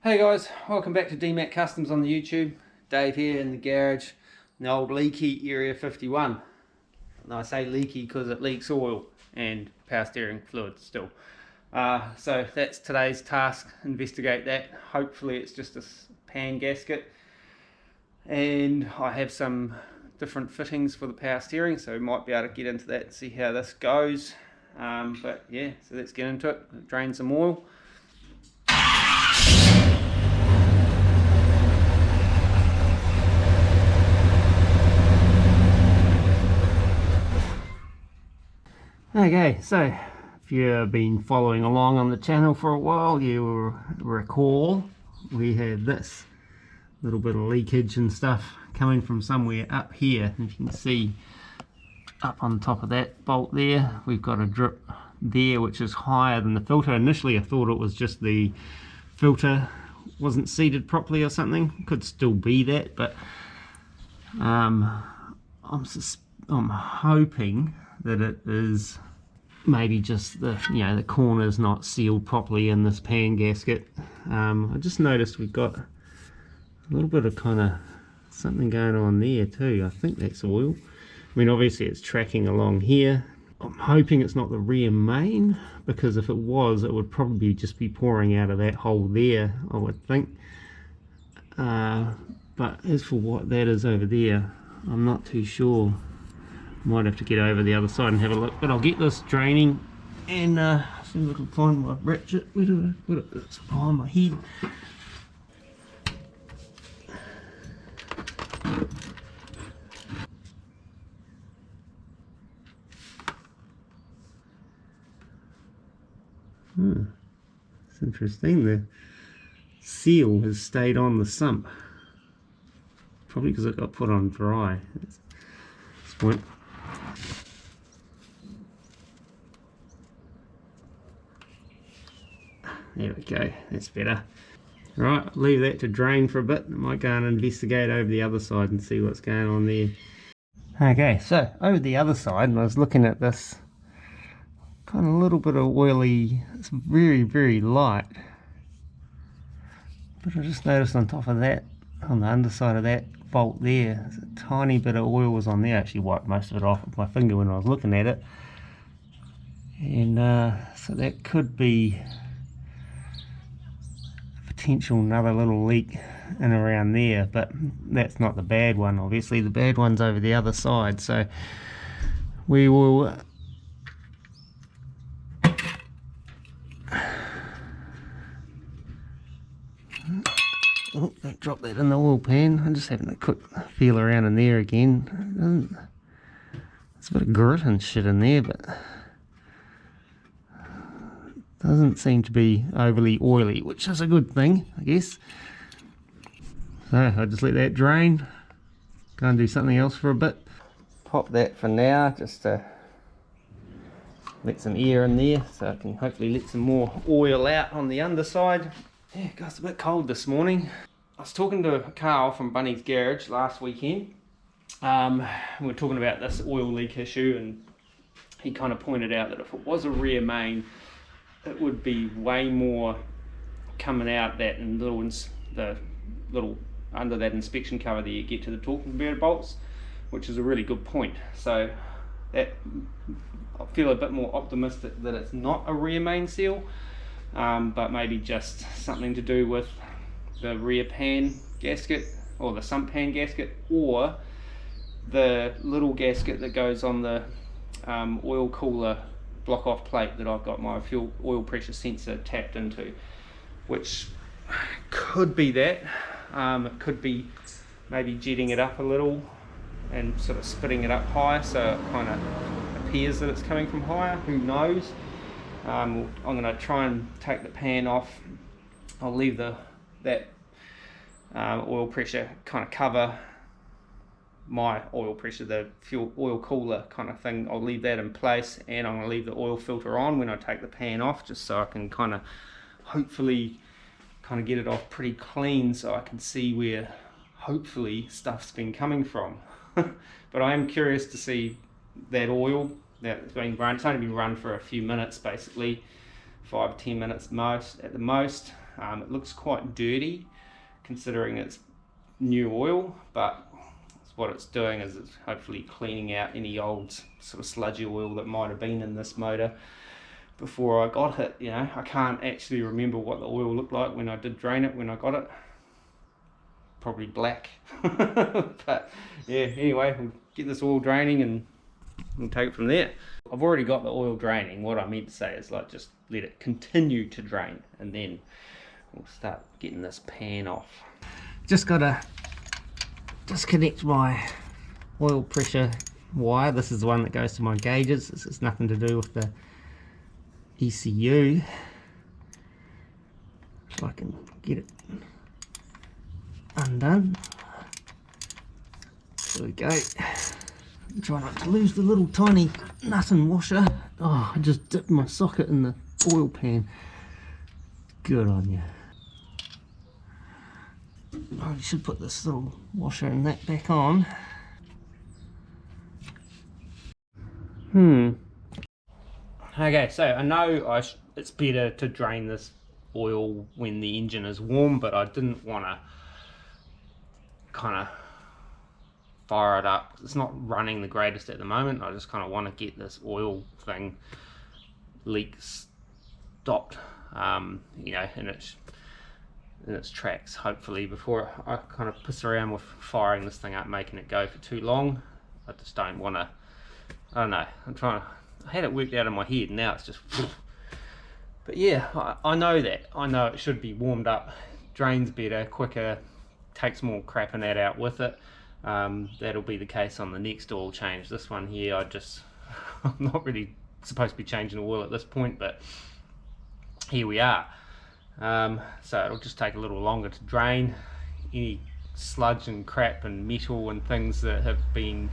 Hey guys, welcome back to DMAC Customs on the YouTube. Dave here in the garage, in the old leaky Area 51. And I say leaky because it leaks oil and power steering fluid still. So that's today's task, investigate that. Hopefully it's just a pan gasket. And I have some different fittings for the power steering, so we might be able to get into that and see how this goes. But yeah, so let's get into it, drain some oil. Okay, so if you've been following along on the channel for a while, you will recall we had this little bit of leakage and stuff coming from somewhere up here. And you can see up on top of that bolt there, we've got a drip there which is higher than the filter. Initially I thought it was just the filter wasn't seated properly or something. Could still be that, but I'm hoping that it is maybe just the corner's not sealed properly in this pan gasket. I just noticed we've got a little bit of kind of something going on there too. I think that's oil. I mean, obviously it's tracking along here. I'm hoping it's not the rear main, because if it was, it would probably just be pouring out of that hole there, I would think. But as for what that is over there, I'm not too sure. Might have to get over the other side and have a look, but I'll get this draining and see if I can find my ratchet. Where did I put it? It's behind my head. It's interesting, the seal has stayed on the sump, probably because it got put on dry at this point. There we go, that's better. Right, leave that to drain for a bit. I might go and investigate over the other side and see what's going on there. Okay, so over the other side, and I was looking at this kind of little bit of oily, it's very, very light. But I just noticed on top of that, on the underside of that bolt there, there's a tiny bit of oil was on there. I actually wiped most of it off with my finger when I was looking at it. And so that could be potential another little leak in around there, but that's not the bad one. Obviously the bad one's over the other side, so we will don't drop that in the oil pan. I'm just having a quick feel around in there again. There's a bit of grit and shit in there, but doesn't seem to be overly oily, which is a good thing, I guess. So I'll just let that drain, go and do something else for a bit. Pop that for now, just to let some air in there so I can hopefully let some more oil out on the underside. Yeah, it got a bit cold this morning. I was talking to Carl from Bunny's Garage last weekend. We were talking about this oil leak issue, and he kind of pointed out that if it was a rear main, it would be way more coming out that and the little under that inspection cover that you get to the torque converter bolts, which is a really good point. So that I feel a bit more optimistic that it's not a rear main seal, but maybe just something to do with the rear pan gasket or the sump pan gasket, or the little gasket that goes on the oil cooler block off plate that I've got my fuel oil pressure sensor tapped into, which could be that. It could be maybe jetting it up a little and sort of spitting it up high, so it kind of appears that it's coming from higher. Who knows? I'm going to try and take the pan off. I'll leave that oil pressure kind of cover my oil pressure, the fuel oil cooler kind of thing. I'll leave that in place, and I'm going to leave the oil filter on when I take the pan off, just so I can kind of hopefully kind of get it off pretty clean, so I can see where hopefully stuff's been coming from. But I am curious to see that oil that's being run. It's only been run for a few minutes, basically 5-10 minutes at the most. It looks quite dirty considering it's new oil, but what it's doing is it's hopefully cleaning out any old sort of sludgy oil that might have been in this motor before I got it. You know, I can't actually remember what the oil looked like when I did drain it when I got it. Probably black. But yeah, anyway, we'll get this oil draining and we'll take it from there. I've already got the oil draining. What I meant to say is, like, just let it continue to drain and then we'll start getting this pan off. Just gotta disconnect my oil pressure wire. This is the one that goes to my gauges. This has nothing to do with the ECU. If I can get it undone. There we go. Try not to lose the little tiny nut and washer. Oh, I just dipped my socket in the oil pan. Good on you. Oh, you should put this little washer and that back on. Okay, so I know it's better to drain this oil when the engine is warm, but I didn't want to kind of fire it up. It's not running the greatest at the moment. I just kind of want to get this oil thing leak stopped, you know, in its tracks, hopefully, before I kind of piss around with firing this thing up, making it go for too long. I just don't want to, I don't know, I had it worked out in my head, now it's just, but yeah, I know that. I know it should be warmed up, drains better, quicker, takes more crap and that out with it. That'll be the case on the next oil change. This one here, I'm not really supposed to be changing the oil at this point, but here we are. So it'll just take a little longer to drain any sludge and crap and metal and things that have been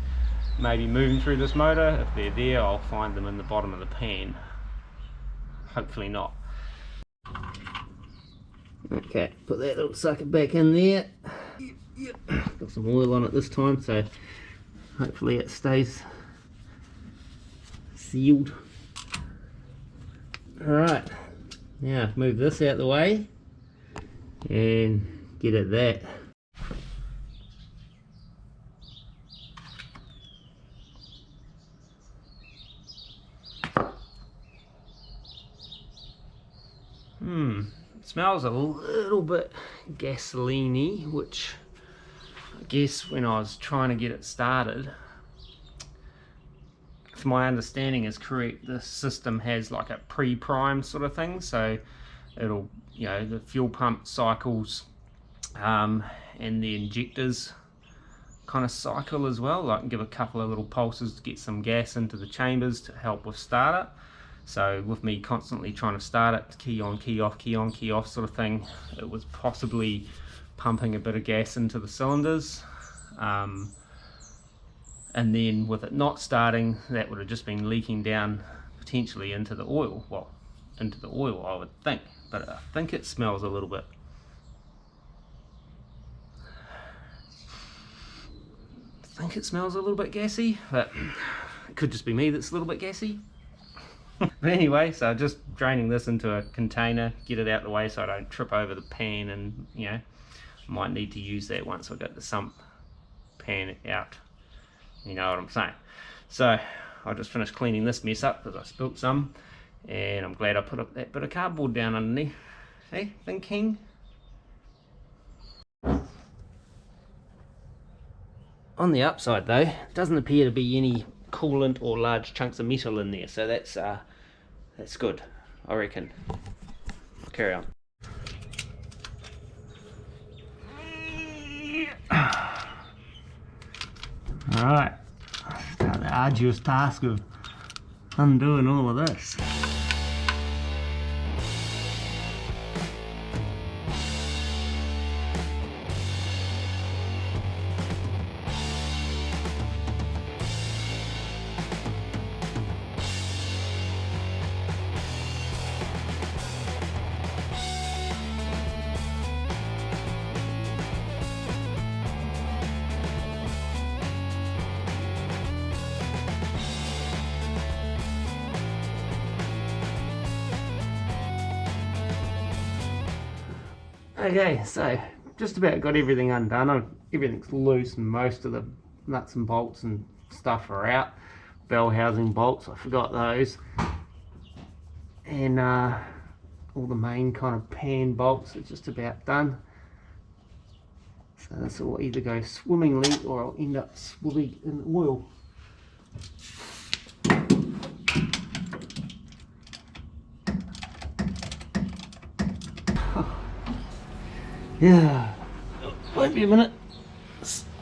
maybe moving through this motor. If they're there, I'll find them in the bottom of the pan. Hopefully not. Okay, put that little sucker back in there. Yep. Got some oil on it this time, so hopefully it stays sealed. Alright, now move this out the way and get at that. It smells a little bit gasoline-y, which I guess when I was trying to get it started, if my understanding is correct, this system has like a pre-prime sort of thing, so it'll, you know, the fuel pump cycles and the injectors kind of cycle as well, like give a couple of little pulses to get some gas into the chambers to help with startup. So with me constantly trying to start it, key on, key off, key on, key off sort of thing, it was possibly pumping a bit of gas into the cylinders. And then with it not starting, that would have just been leaking down potentially into the oil. Well, into the oil I would think, but I think it smells a little bit. I think it smells a little bit gassy, but it could just be me that's a little bit gassy. But anyway, so just draining this into a container, get it out the way so I don't trip over the pan, and you know, I might need to use that once I get the sump pan out. You know what I'm saying. So I just finished cleaning this mess up because I spilt some, and I'm glad I put up that bit of cardboard down underneath. Hey, thinking. On the upside though, doesn't appear to be any coolant or large chunks of metal in there, so that's good, I reckon. Carry on. Alright, start the arduous task of undoing all of this. Okay, so just about got everything undone. Everything's loose and most of the nuts and bolts and stuff are out. Bell housing bolts, I forgot those. And all the main kind of pan bolts are just about done. So this will either go swimmingly or I'll end up swimming in oil. Yeah, won't be a minute.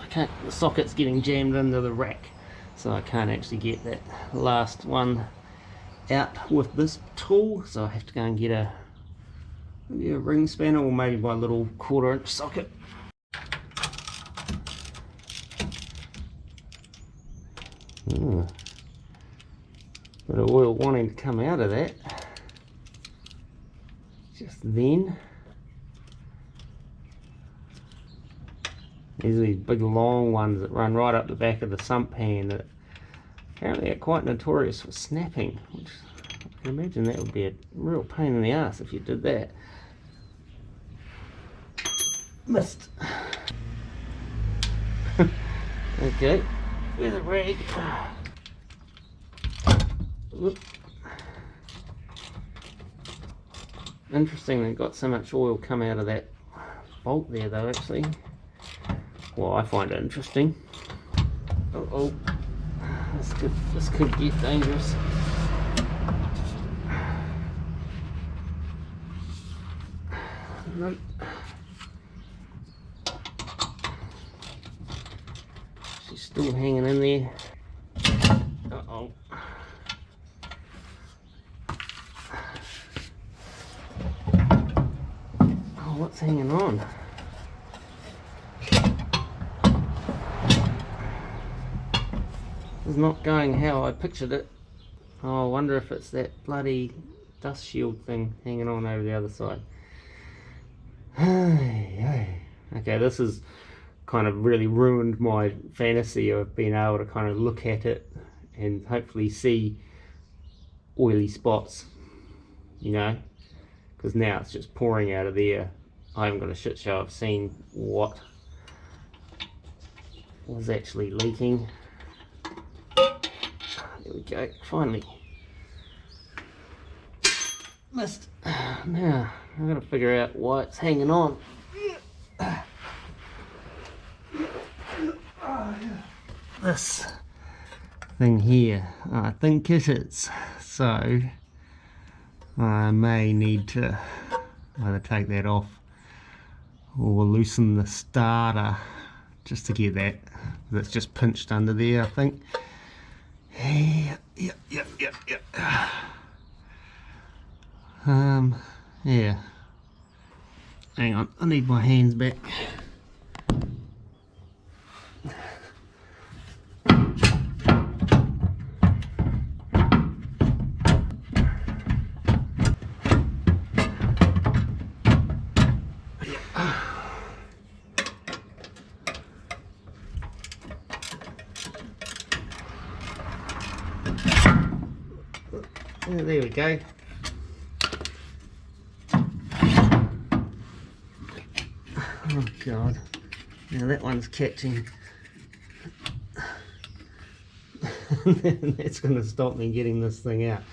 I can't. The socket's getting jammed into the rack, so I can't actually get that last one out with this tool. So I have to go and get maybe a ring spanner or maybe my little 1/4 inch socket. Bit of oil wanting to come out of that just then. These are these big long ones that run right up the back of the sump pan that apparently are quite notorious for snapping, which I can imagine that would be a real pain in the ass if you did that. Missed. Okay, with a rag. Whoop. Interesting they got so much oil come out of that bolt there though, actually. Well, I find it interesting. Oh, this could get dangerous. Nope. She's still hanging in there. Uh-oh. Oh, what's hanging on? It's not going how I pictured it. Oh, I wonder if it's that bloody dust shield thing hanging on over the other side. Okay, this has kind of really ruined my fantasy of being able to kind of look at it and hopefully see oily spots, you know, because now it's just pouring out of there. I haven't got a shit show of seeing what was actually leaking. There we go, finally. Missed. Now, I've got to figure out why it's hanging on. This thing here, I think it is. So, I may need to either take that off or loosen the starter just to get that. That's just pinched under there, I think. Yeah. Yeah. Hang on, I need my hands back. There we go. Oh god. Now that one's catching. That's going to stop me getting this thing out.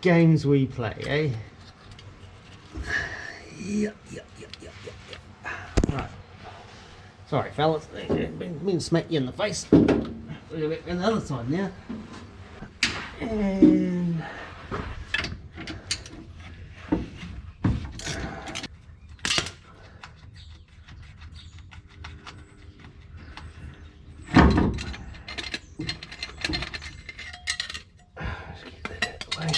Games we play, eh? Yep. Right. Sorry fellas, been smack you in the face. We'll go back on the other side now. And let's get that out of the way.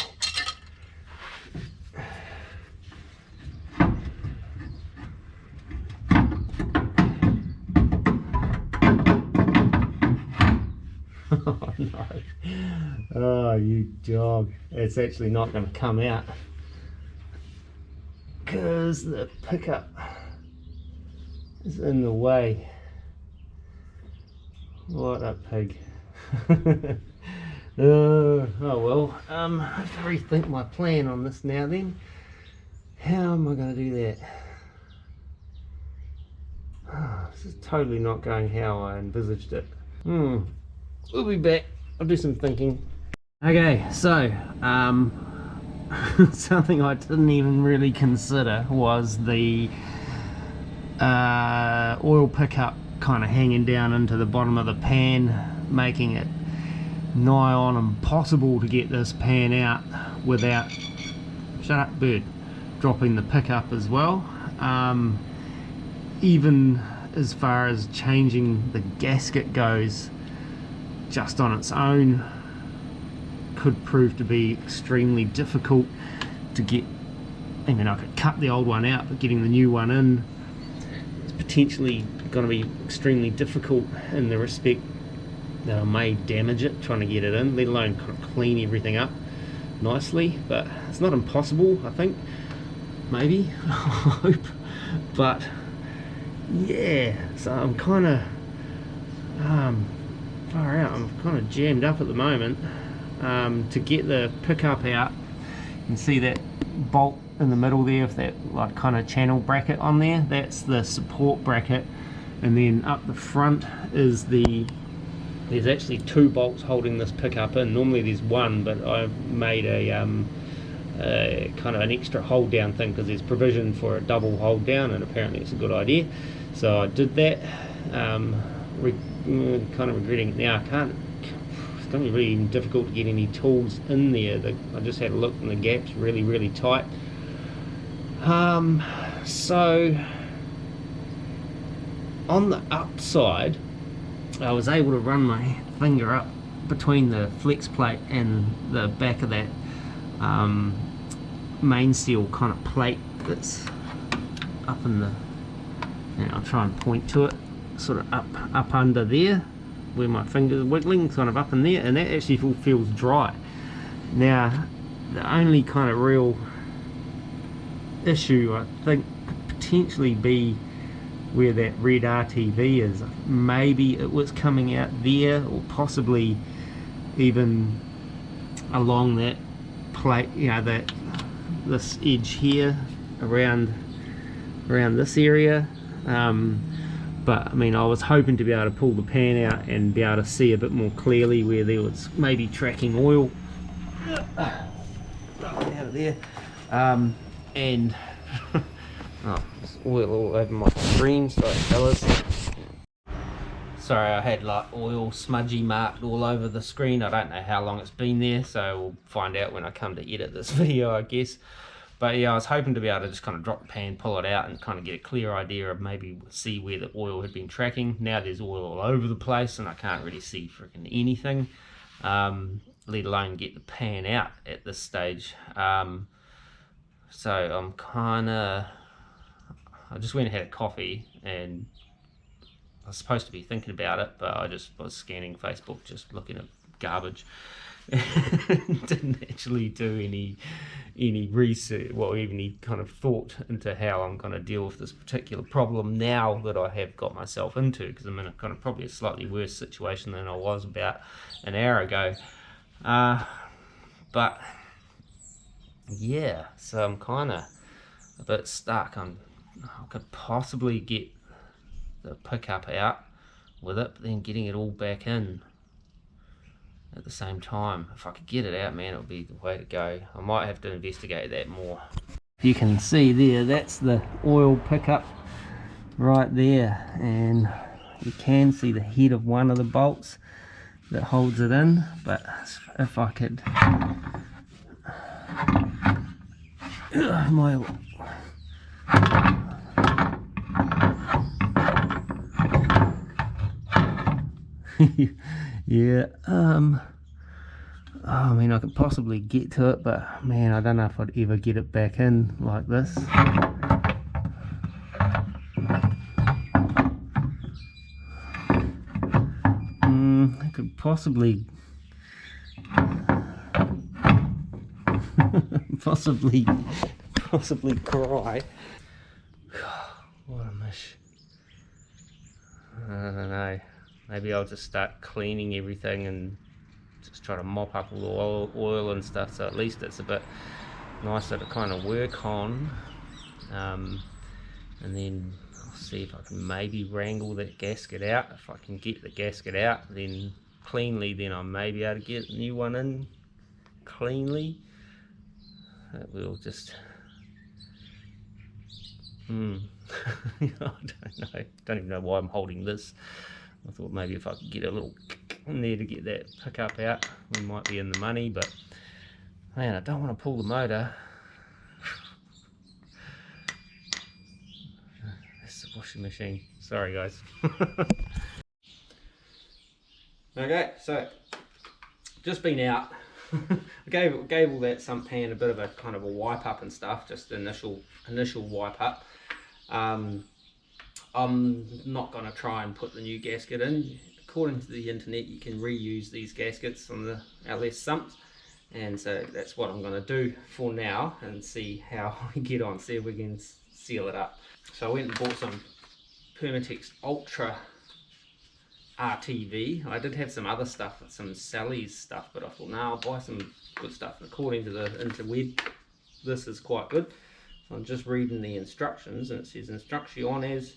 Oh no. Oh, you dog. It's actually not going to come out because the pickup is in the way. What a pig. Oh well, I have to rethink my plan on this now then, How am I going to do that? This is totally not going how I envisaged it. We'll be back. I'll do some thinking. Okay, so something I didn't even really consider was the oil pickup kind of hanging down into the bottom of the pan, making it nigh on impossible to get this pan out without, shut up bird, dropping the pickup as well. Even as far as changing the gasket goes, just on its own could prove to be extremely difficult to get. I mean, I could cut the old one out, but getting the new one in is potentially going to be extremely difficult in the respect that I may damage it trying to get it in, let alone kind of clean everything up nicely. But it's not impossible, I think. Maybe. I hope. But yeah, so I'm kind of far out. I'm kind of jammed up at the moment. To get the pickup out, you can see that bolt in the middle there with that like kind of channel bracket on there. That's the support bracket, and then up the front is there's actually 2 bolts holding this pickup in. Normally there's one, but I've made a kind of an extra hold down thing because there's provision for a double hold down, and apparently it's a good idea. So I did that. Kind of regretting it now. I can't. It's going to be really difficult to get any tools in there. I just had a look and the gap's really tight. So on the upside, I was able to run my finger up between the flex plate and the back of that main seal kind of plate that's up in the, I'll try and point to it, sort of up under there where my finger's wiggling, kind of up in there, and that actually feels dry. Now the only kind of real issue I think could potentially be where that red RTV is. Maybe it was coming out there, or possibly even along that plate, this edge here around this area. But I mean, I was hoping to be able to pull the pan out and be able to see a bit more clearly where there was maybe tracking oil out of there, and oh, there's oil all over my screen. Sorry fellas, sorry, I had like oil smudgy marked all over the screen. I don't know how long it's been there, so we'll find out when I come to edit this video, I guess. But yeah, I was hoping to be able to just kind of drop the pan, pull it out, and kind of get a clear idea of maybe see where the oil had been tracking. Now there's oil all over the place and I can't really see freaking anything, let alone get the pan out at this stage. So I'm kind of, I just went and had a coffee, and I was supposed to be thinking about it, but I just was scanning Facebook, just looking at garbage. Didn't actually do any research, well, even any kind of thought into how I'm going to deal with this particular problem now that I have got myself into, because I'm in a kind of probably a slightly worse situation than I was about an hour ago. But yeah, so I'm kind of a bit stuck. I could possibly get the pickup out with it, but then getting it all back in at the same time. If I could get it out, man, it would be the way to go. I might have to investigate that more. You can see there, that's the oil pickup right there, and you can see the head of one of the bolts that holds it in. But if I could my yeah, I mean, I could possibly get to it, but man, I don't know if I'd ever get it back in like this. I could possibly possibly cry. What a mish. I don't know. Maybe I'll just start cleaning everything and just try to mop up all the oil and stuff, so at least it's a bit nicer to kind of work on. and then I'll see if I can maybe wrangle that gasket out. If I can get the gasket out then cleanly, then I may be able to get a new one in cleanly. We'll just I don't even know why I'm holding this. I thought maybe if I could get a little in there to get that pickup out, we might be in the money, but man, I don't want to pull the motor. That's the washing machine. Sorry guys. Okay, so just been out. I gave all that sump pan a bit of a kind of a wipe up and stuff, just initial wipe up. I'm not going to try and put the new gasket in. According to the internet, you can reuse these gaskets on the LS sumps, and so that's what I'm going to do for now and see how we get on, see if we can seal it up. So I went and bought some Permatex Ultra RTV. I did have some other stuff, some Sally's stuff, but I thought, no, I'll buy some good stuff. And according to the interweb, this is quite good. So I'm just reading the instructions, and it says instrucciones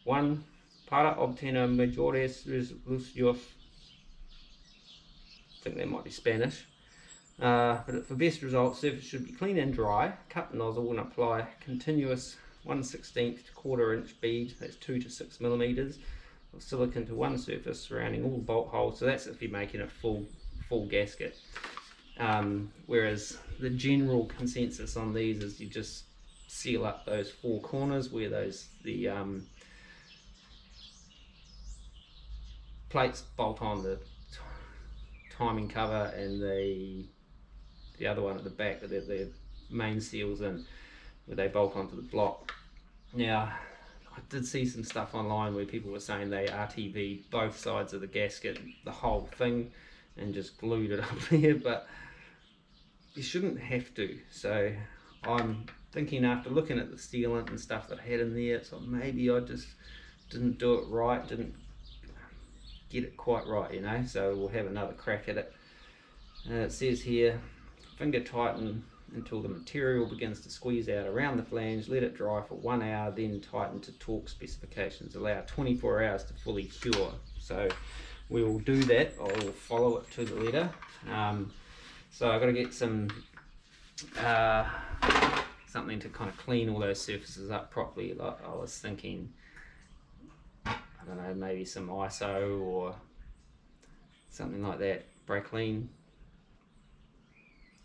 1 para obtener mayores resoluciones. I think that might be Spanish. But for best results, surface should be clean and dry. Cut the nozzle and apply continuous 1/16 to 1/4 inch bead, that's 2 to 6 millimeters, of silicone to one surface surrounding all the bolt holes. So that's if you're making a full gasket. Whereas the general consensus on these is you just seal up those 4 corners where the plates bolt on the timing cover, and the other one at the back that the main seals in, where they bolt onto the block. Now, I did see some stuff online where people were saying they RTV both sides of the gasket, the whole thing, and just glued it up there, but you shouldn't have to. So I'm thinking, after looking at the sealant and stuff that I had in there, so maybe I just didn't do it right, didn't get it quite right, you know, so we'll have another crack at it. It says here, finger tighten until the material begins to squeeze out around the flange, let it dry for 1 hour, then tighten to torque specifications, allow 24 hours to fully cure. So we will do that. I will follow it to the letter. So I've got to get some something to kind of clean all those surfaces up properly. Like I was thinking, I don't know, maybe some ISO or something like that. Brake clean.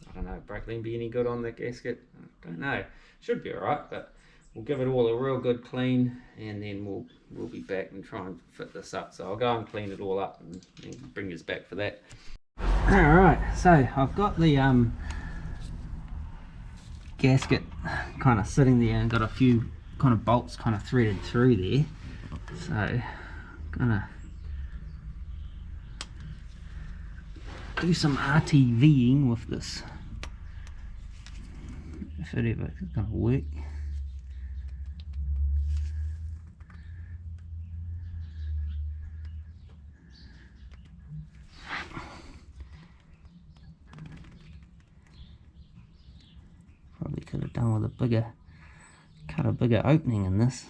I don't know, brake clean be any good on that gasket? I don't know. Should be alright, but we'll give it all a real good clean, and then we'll be back and try and fit this up. So I'll go and clean it all up and bring us back for that. Alright, so I've got the gasket kind of sitting there and got a few kind of bolts kind of threaded through there. So I'm gonna do some RTVing with this, if it ever is going to work. Probably could have done with cut a bigger opening in this,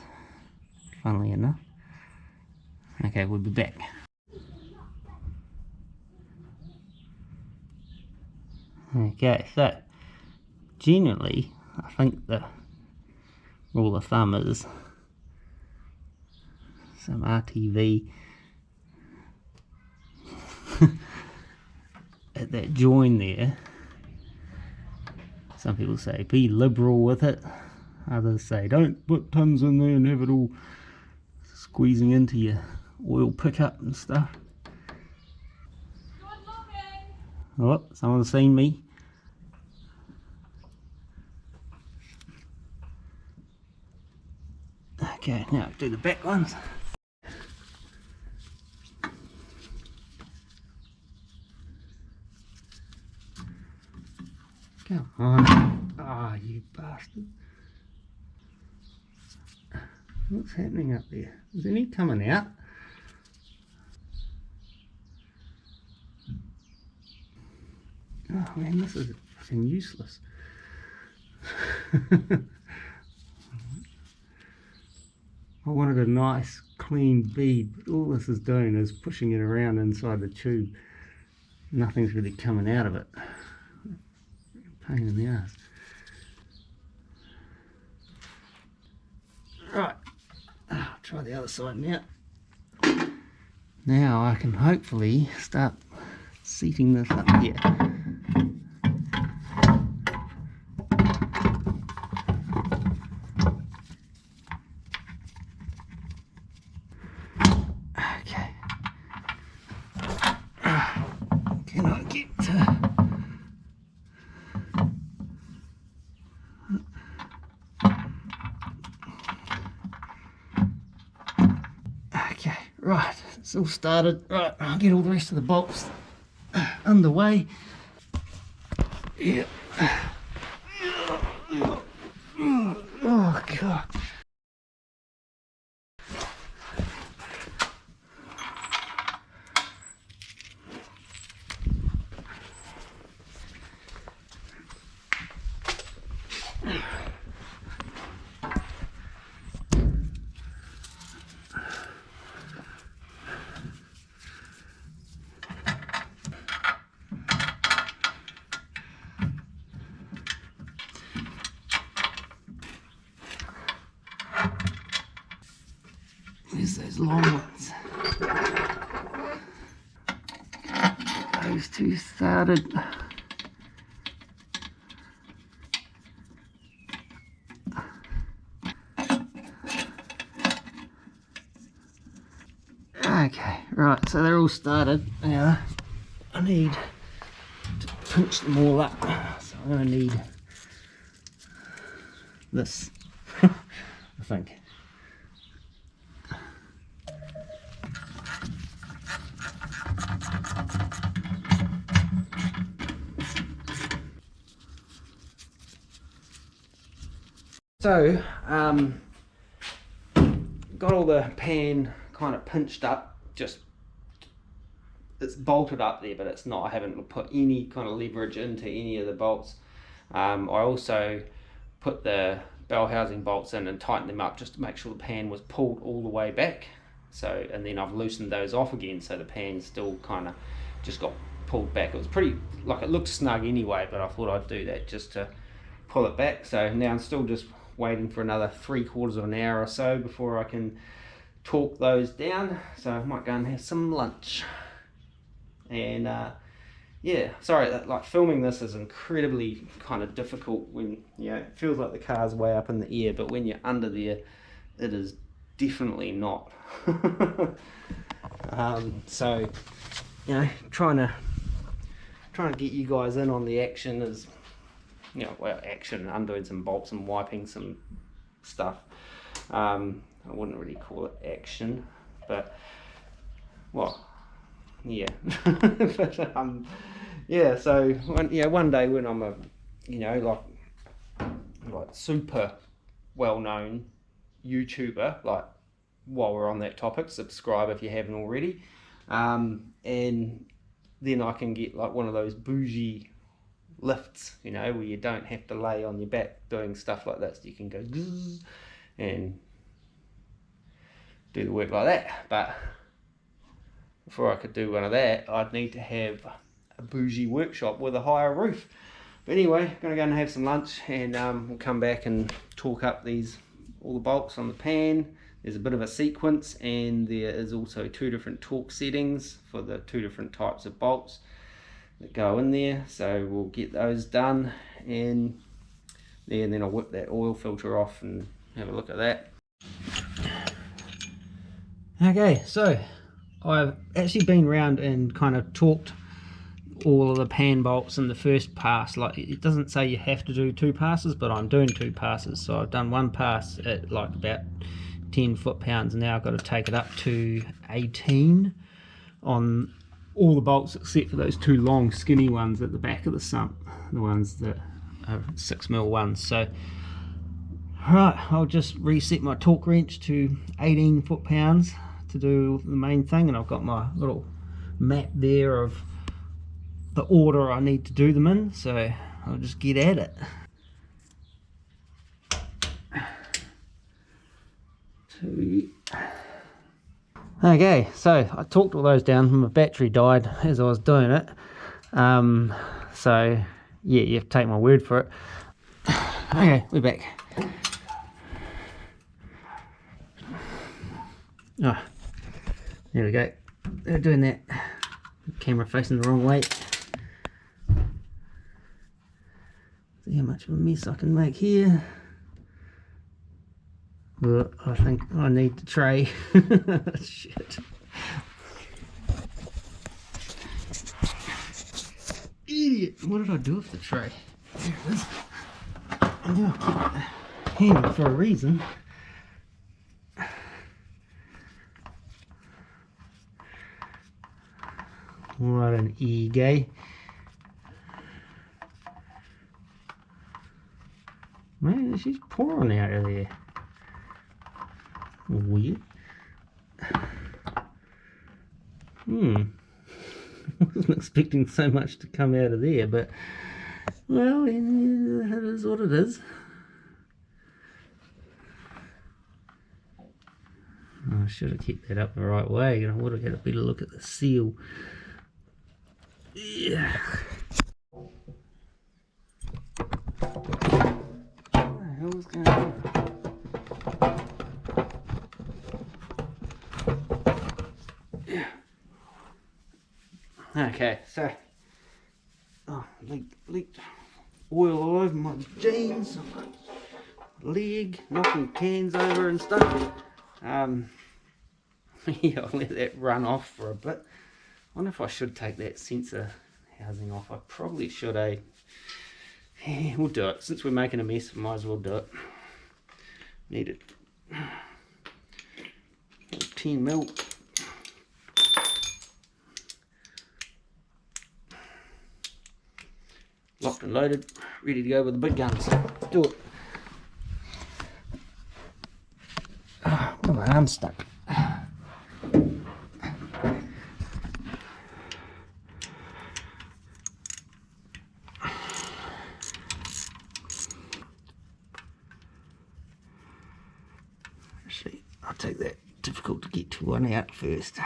funnily enough. Okay, we'll be back. Okay, so generally I think the rule of thumb is some RTV at that join there. Some people say be liberal with it, others say don't put tons in there and have it all squeezing into your oil pickup and stuff. Oh, someone's seen me. Okay, now do the back ones. Come on. Ah, oh, you bastard. What's happening up there? Is any coming out? Oh man, this is fucking useless. I wanted a nice clean bead, but all this is doing is pushing it around inside the tube. Nothing's really coming out of it. Pain in the ass. Right, I'll try the other side now. Now I can hopefully start seating this up here. Okay. Can I get okay, right, it's all started. Right, I'll get all the rest of the bolts underway. Yeah. Oh God. There's those long ones. Those two started. Okay, right, so they're all started. Now I need to pinch them all up. So I'm going to need this, I think. So, got all the pan kind of pinched up, just it's bolted up there, but it's not. I haven't put any kind of leverage into any of the bolts. I also put the bell housing bolts in and tightened them up just to make sure the pan was pulled all the way back. So, and then I've loosened those off again, so the pan still kind of just got pulled back. It was pretty, like, it looked snug anyway, but I thought I'd do that just to pull it back. So now I'm still just waiting for another 3/4 of an hour or so before I can torque those down. So I might go and have some lunch. And yeah, sorry, like filming this is incredibly kind of difficult when, you know, it feels like the car's way up in the air, but when you're under there, it is definitely not. So, you know, trying to get you guys in on the action is, you know, well, action, undoing some bolts and wiping some stuff. I wouldn't really call it action, but, well, yeah. But, yeah, so, one day when I'm a, you know, like super well-known YouTuber, like, while we're on that topic, subscribe if you haven't already, and then I can get like one of those bougie lifts, you know, where you don't have to lay on your back doing stuff like this. You can go and do the work like that. But before I could do one of that, I'd need to have a bougie workshop with a higher roof. But anyway, I'm gonna go and have some lunch, and we'll come back and torque up all the bolts on the pan. There's a bit of a sequence, and there is also 2 different torque settings for the 2 different types of bolts that go in there. So we'll get those done, and then I'll whip that oil filter off and have a look at that. Okay, so I've actually been around and kind of torqued all of the pan bolts in the first pass. Like, it doesn't say you have to do 2 passes, but I'm doing 2 passes. So I've done 1 pass at like about 10 foot-pounds, and now I've got to take it up to 18 on all the bolts except for those 2 long skinny ones at the back of the sump, the ones that are 6mm ones. So right, I'll just reset my torque wrench to 18 foot-pounds to do the main thing, and I've got my little map there of the order I need to do them in, so I'll just get at it. 2. Okay, so I talked all those down. My battery died as I was doing it. So yeah, you have to take my word for it. Okay, we're back. Oh, there we go. They're doing that. Camera facing the wrong way. See how much of a mess I can make here. Well, I think I need the tray. Shit. Idiot. What did I do with the tray? There it is. I knew I'll keep it handy for a reason. What an ego. Man, she's pouring out of there. Weird. I wasn't expecting so much to come out of there, but well, it is what it is. I should have kept that up the right way, and I would have had a better look at the seal. Yeah. What the hell is going on? Yeah. Okay, so leaked oil all over my jeans, leg, knocking cans over and stuff. Yeah, I'll let that run off for a bit. I wonder if I should take that sensor housing off. I probably should, eh? Yeah, we'll do it. Since we're making a mess, we might as well do it. Need it. 10 mil. Locked and loaded, ready to go with the big guns. Let's do it. Oh, my arm's stuck. Actually, I'll take that difficult to get to one out first.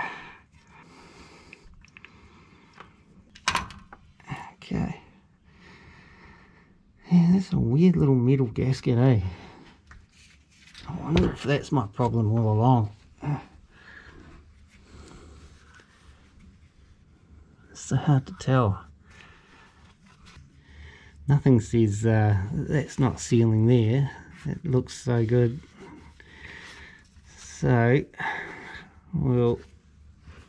Okay. Yeah, that's a weird little metal gasket, eh? I wonder if that's my problem all along. It's so hard to tell. Nothing says that's not sealing there. It looks so good. So we'll go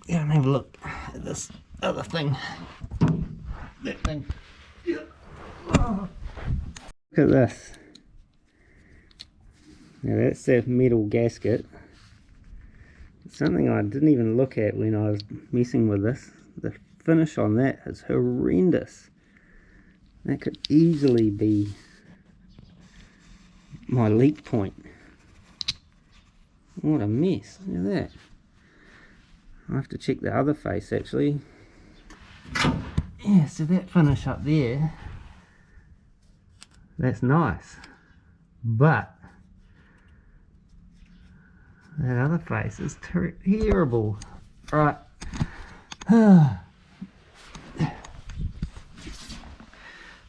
and have a look at this other thing. That thing. Yeah. Oh. Look at this. Now that's that metal gasket. It's something I didn't even look at when I was messing with this. The finish on that is horrendous. That could easily be my leak point. What a mess. Look at that. I'll have to check the other face actually. Yeah, so that finish up there, that's nice. But that other face is terrible. Right.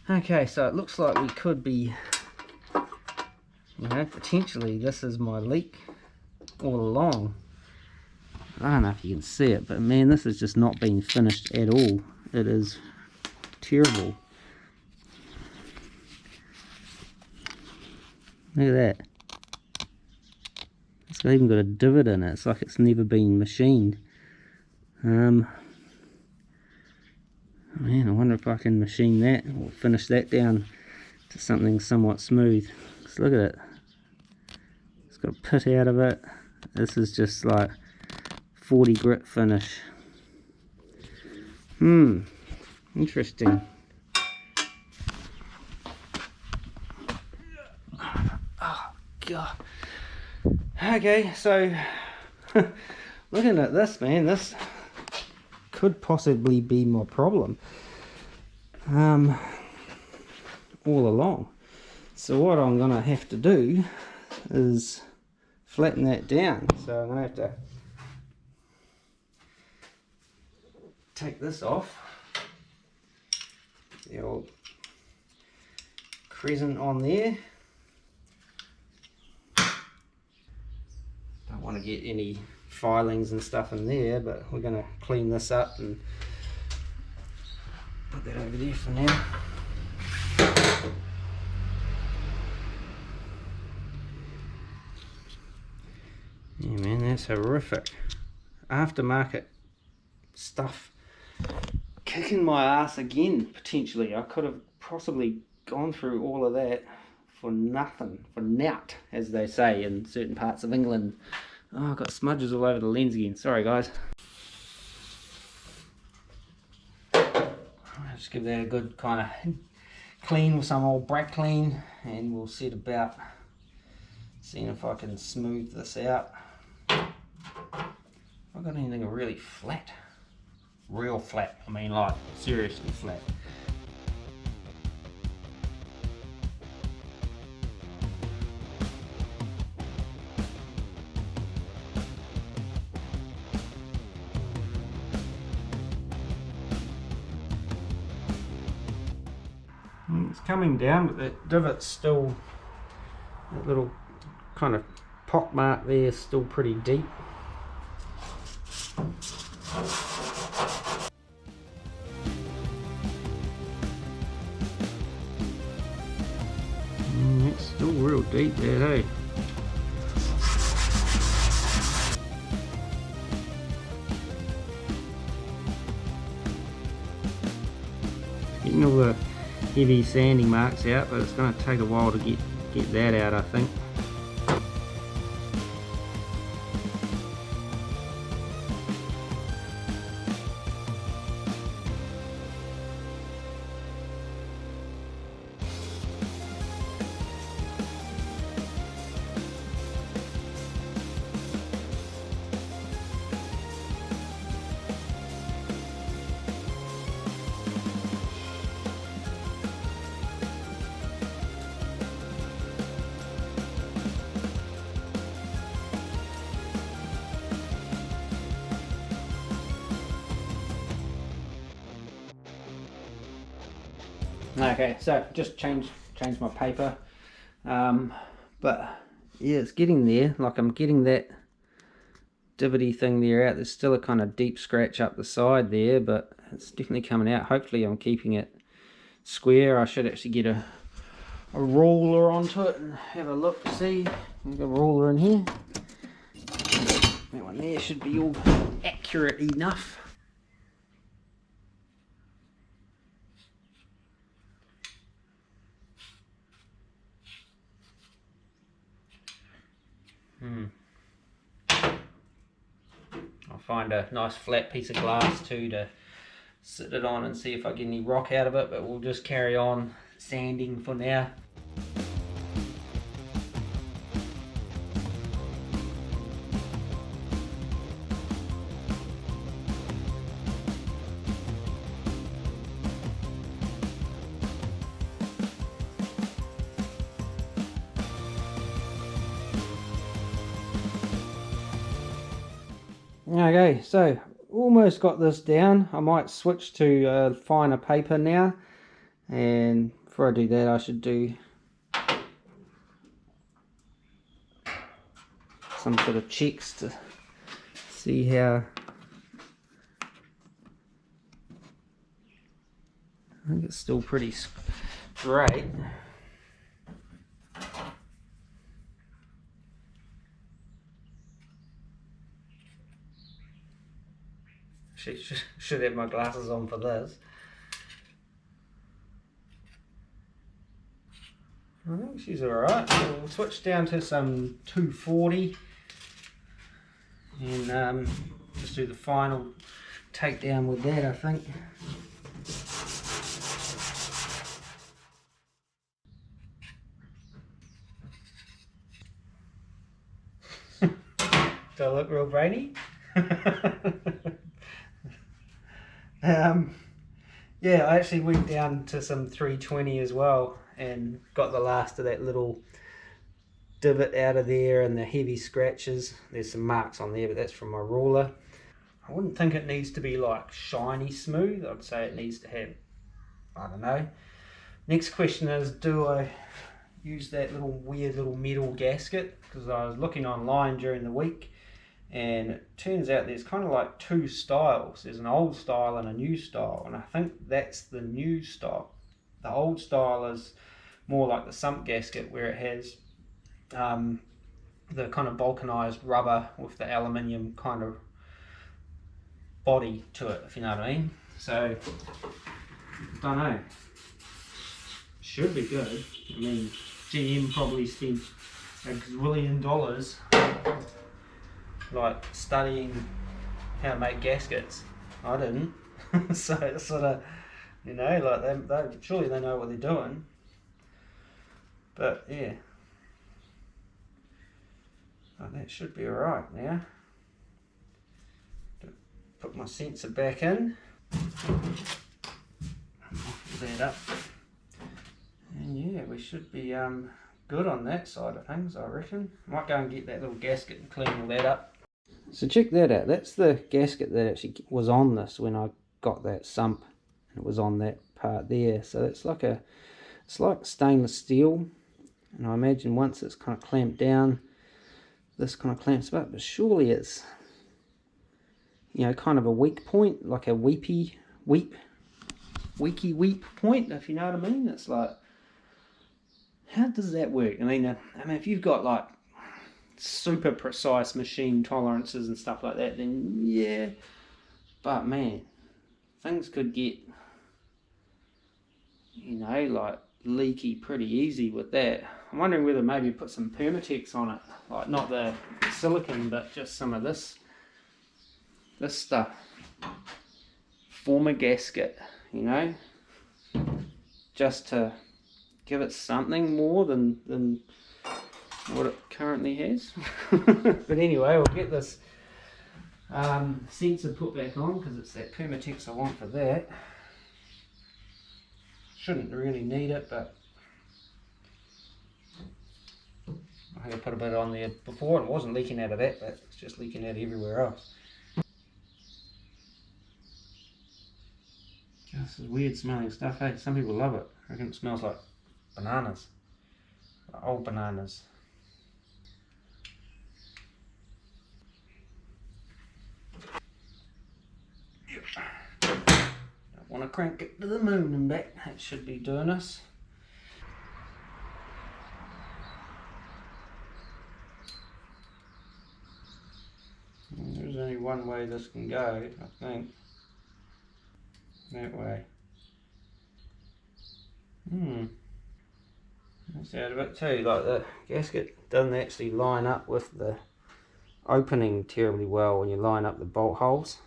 Okay, so it looks like we could be, you know, potentially this is my leak all along. I don't know if you can see it, but man, this has just not been finished at all. It is terrible. Look at that. It's even got a divot in it. It's like it's never been machined. Man, I wonder if I can machine that or finish that down to something somewhat smooth. Just look at it. It's got a pit out of it. This is just like 40 grit finish. Interesting. Oh god. Okay, so looking at this, man, this could possibly be my problem all along. So what I'm gonna have to do is flatten that down. So I'm going to have to take this off. The old crescent on there. Don't want to get any filings and stuff in there, but we're going to clean this up and put that over there for now. Yeah man, that's horrific. Aftermarket stuff kicking my ass again, potentially. I could have possibly gone through all of that for nothing, for nout, as they say in certain parts of England. Oh, I've got smudges all over the lens again. Sorry guys. I'll just give that a good kind of clean with some old brack clean, and we'll set about seeing if I can smooth this out. Have I got anything really flat? Real flat, I mean like seriously flat. It's coming down, but that divot's still, that little kind of pock mark there is still pretty deep. It's still real deep there, hey? Getting all the heavy sanding marks out, but it's going to take a while to get that out, I think. Okay, so just changed my paper, but yeah, it's getting there. Like I'm getting that divoty thing there out. There's still a kind of deep scratch up the side there, but it's definitely coming out. Hopefully I'm keeping it square. I should actually get a ruler onto it and have a look to see. I've got a ruler in here. That one there should be all accurate enough. I'll find a nice flat piece of glass too to sit it on and see if I get any rock out of it, but we'll just carry on sanding for now. Okay, so almost got this down. I might switch to finer paper now, and before I do that I should do some sort of checks to see how. I think it's still pretty straight. Should have my glasses on for this. I think she's alright. We'll switch down to some 240 and just do the final takedown with that, I think. Do I look real brainy? Yeah, I actually went down to some 320 as well and got the last of that little divot out of there and the heavy scratches. There's some marks on there, but that's from my ruler. I wouldn't think it needs to be like shiny smooth. I'd say it needs to have, I don't know. Next question is, do I use that little weird little metal gasket? Because I was looking online during the week, and it turns out there's kind of like two styles. There's an old style and a new style, and I think that's the new style. The old style is more like the sump gasket, where it has the kind of vulcanized rubber with the aluminium kind of body to it, if you know what I mean. So, don't know. Should be good. I mean, GM probably spent $1 gazillion like studying how to make gaskets. I didn't. So it's sort of, you know, like they surely they know what they're doing. But yeah, oh, that should be alright now. Put my sensor back in. Pull that up. And yeah, we should be good on that side of things, I reckon. Might go and get that little gasket and clean all that up. So check that out. That's the gasket that actually was on this when I got that sump. It was on that part there. So it's like stainless steel. And I imagine once it's kind of clamped down, this kind of clamps up. But surely it's, you know, kind of a weak point, like a weepy weep point, if you know what I mean. It's like, how does that work? I mean, if you've got like super precise machine tolerances and stuff like that, then yeah. But man, things could get, you know, like leaky pretty easy with that. I'm wondering whether maybe put some Permatex on it, like not the silicone, but just some of this stuff. Form a gasket, you know, just to give it something more than what it currently has. But anyway, we'll get this sensor put back on, because it's that Permatex I want for that. Shouldn't really need it, but I think I put a bit on there before and it wasn't leaking out of that, but it's just leaking out everywhere else. This is weird smelling stuff, hey? Some people love it. I reckon it smells like bananas, like old bananas. Don't want to crank it to the moon and back. That should be doing us. There's only one way this can go, I think. That way. That's out of it too. Like the gasket doesn't actually line up with the opening terribly well when you line up the bolt holes.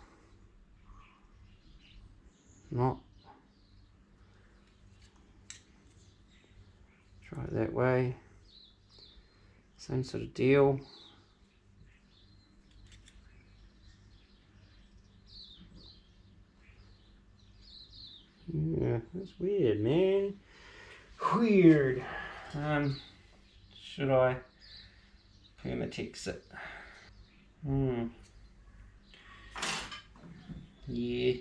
Not. Try it that way. Same sort of deal. Yeah, that's weird, man. Weird. Should I Permatex it? Yeah.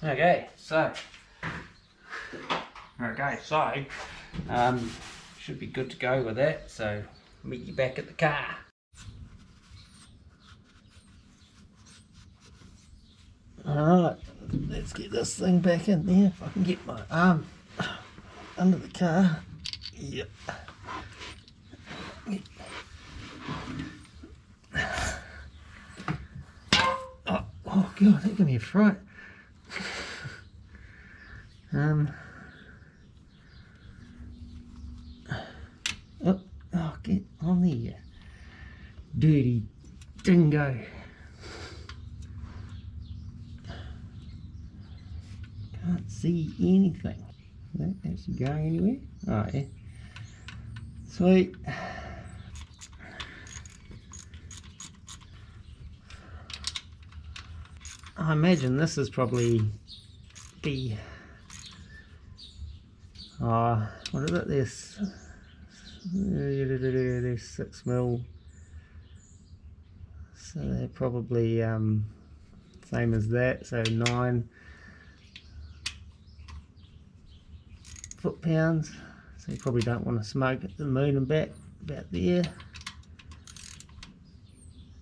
Okay, so should be good to go with that. So meet you back at the car. Alright, let's get this thing back in there. If I can get my arm under the car. Yep. Oh god, that gave me a fright. Oh, get on there, you dirty dingo. Can't see anything. Is that actually going anywhere? Oh yeah. Sweet. I imagine this is probably the what is it? There's 6 mil, so they're probably same as that, so 9 foot-pounds. So you probably don't want to smoke at the moon and back, about there,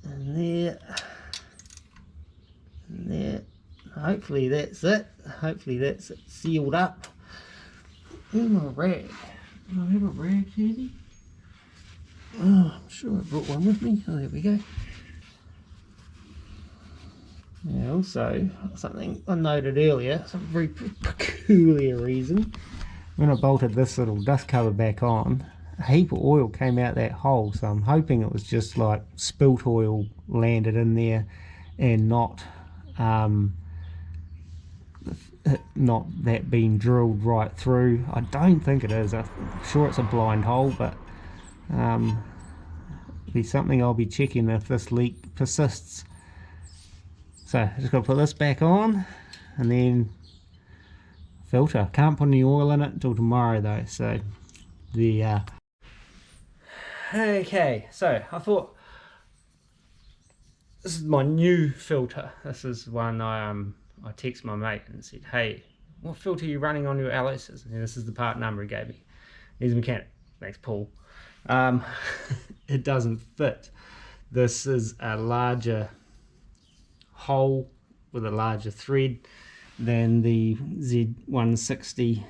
and there, and there. Hopefully that's it. Hopefully that's it sealed up. Where's my rag? Do I have a rag handy? Oh, I'm sure I brought one with me. Oh, there we go. Now also, something I noted earlier, some very peculiar reason. When I bolted this little dust cover back on, a heap of oil came out that hole, so I'm hoping it was just like spilt oil landed in there and not that being drilled right through. I don't think it is. I'm sure it's a blind hole, but it'll be something I'll be checking if this leak persists. So I just got to put this back on and then filter. Can't put any oil in it until tomorrow though, so the okay, so I thought this is my new filter. This is one I texted my mate and said, hey, what filter are you running on your LS's? And this is the part number he gave me. He's a mechanic. Thanks, Paul. It doesn't fit. This is a larger hole with a larger thread than the Z160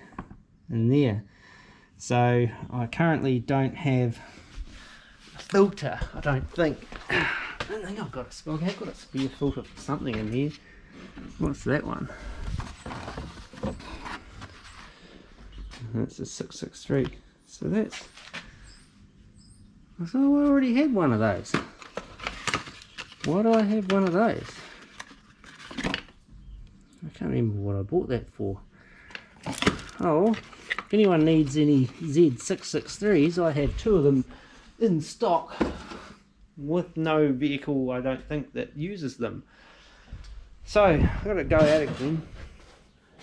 in there. So I currently don't have a filter, I don't think. I don't think I've got a, I've got a spare filter for something in here. What's that one? That's a 663. So that's... So I already had one of those. Why do I have one of those? I can't remember what I bought that for. Oh, if anyone needs any Z663s, I have 2 of them in stock with no vehicle, I don't think, that uses them. So I've got to go out again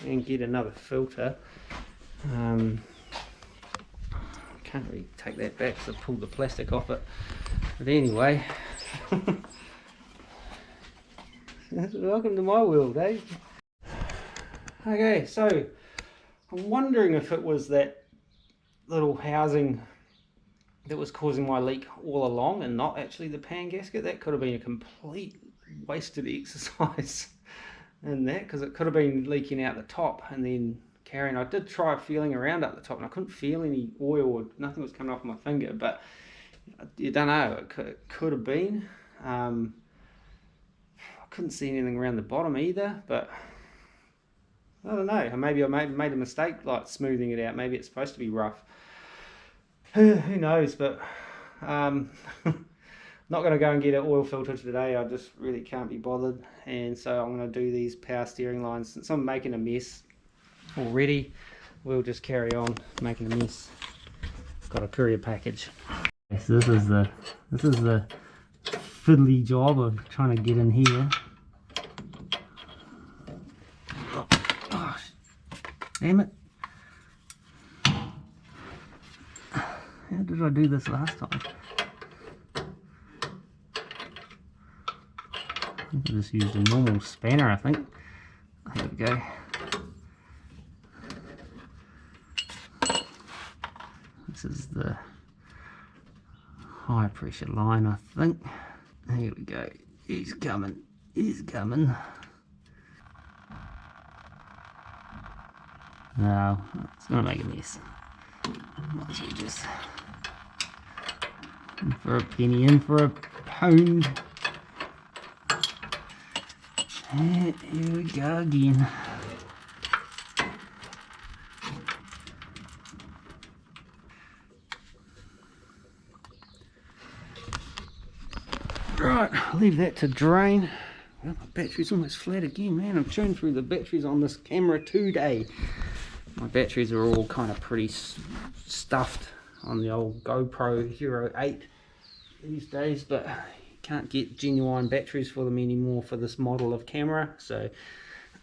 and get another filter. Can't really take that back because I pulled the plastic off it. But anyway, welcome to my world, eh? Okay, so I'm wondering if it was that little housing that was causing my leak all along and not actually the pan gasket. That could have been a complete wasted exercise in that, because it could have been leaking out the top and then carrying. I did try feeling around up the top and I couldn't feel any oil or nothing was coming off my finger, but you don't know, it could have been. I couldn't see anything around the bottom either, but I don't know, maybe I made a mistake like smoothing it out. Maybe it's supposed to be rough. Who knows, but not going to go and get an oil filter today. I just really can't be bothered, and so I'm going to do these power steering lines. Since I'm making a mess already, we'll just carry on making a mess. Got a courier package. So this is the fiddly job of trying to get in here. Oh, gosh, damn it! How did I do this last time? I just used a normal spanner, I think. There we go. This is the high pressure line, I think. Here we go. He's coming. He's coming. No, it's gonna make a mess. Might as well just in for a penny, in for a pound. And here we go again. Right, I'll leave that to drain. Well, my battery's almost flat again, man. I'm chewing through the batteries on this camera today. My batteries are all kind of pretty stuffed on the old GoPro Hero 8 these days, but you can't get genuine batteries for them anymore for this model of camera, so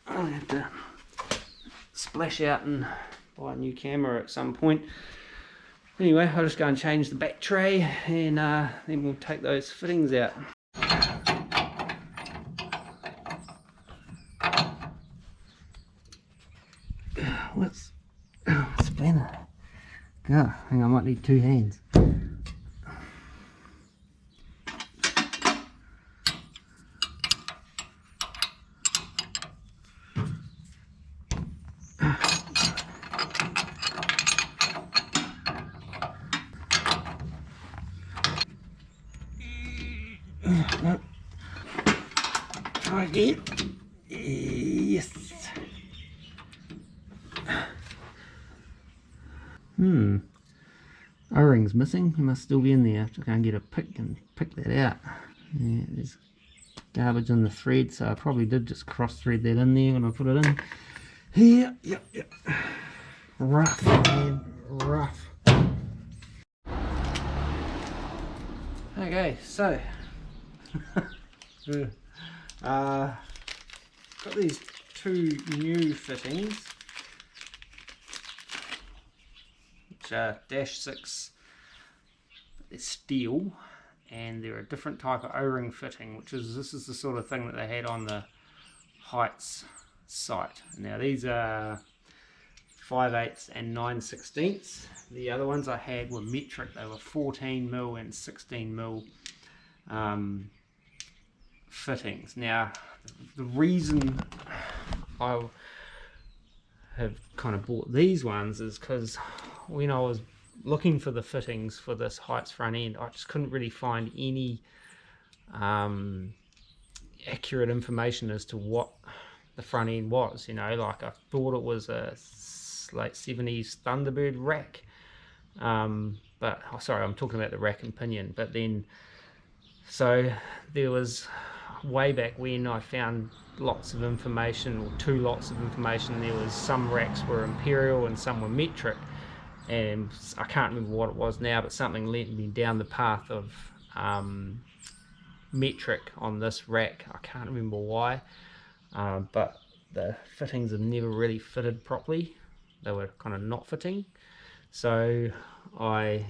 I'll have to splash out and buy a new camera at some point. Anyway, I'll just go and change the back tray, and then we'll take those fittings out. What's spanner? God, I think I might need two hands. Try again. Yes. O-ring's missing. It must still be in there. I can't get a pick and pick that out. Yeah, there's garbage in the thread, so I probably did just cross thread that in there when I put it in. Here, yep. Rough, man, rough. Okay, so got these two new fittings, which are -6. They're steel, and they're a different type of O-ring fitting, this is the sort of thing that they had on the Heights site. Now these are 5/8 and 9/16. The other ones I had were metric. They were 14mm and 16mm fittings. Now the reason I have kind of bought these ones is because when I was looking for the fittings for this Heights front end, I just couldn't really find any accurate information as to what the front end was. You know, like I thought it was a late 70s Thunderbird rack, but sorry, I'm talking about the rack and pinion. But then, so there was way back when I found lots of information, or two lots of information. There was some racks were imperial and some were metric, and I can't remember what it was now, but something led me down the path of metric on this rack. I can't remember why, but the fittings have never really fitted properly. They were kind of not fitting, so I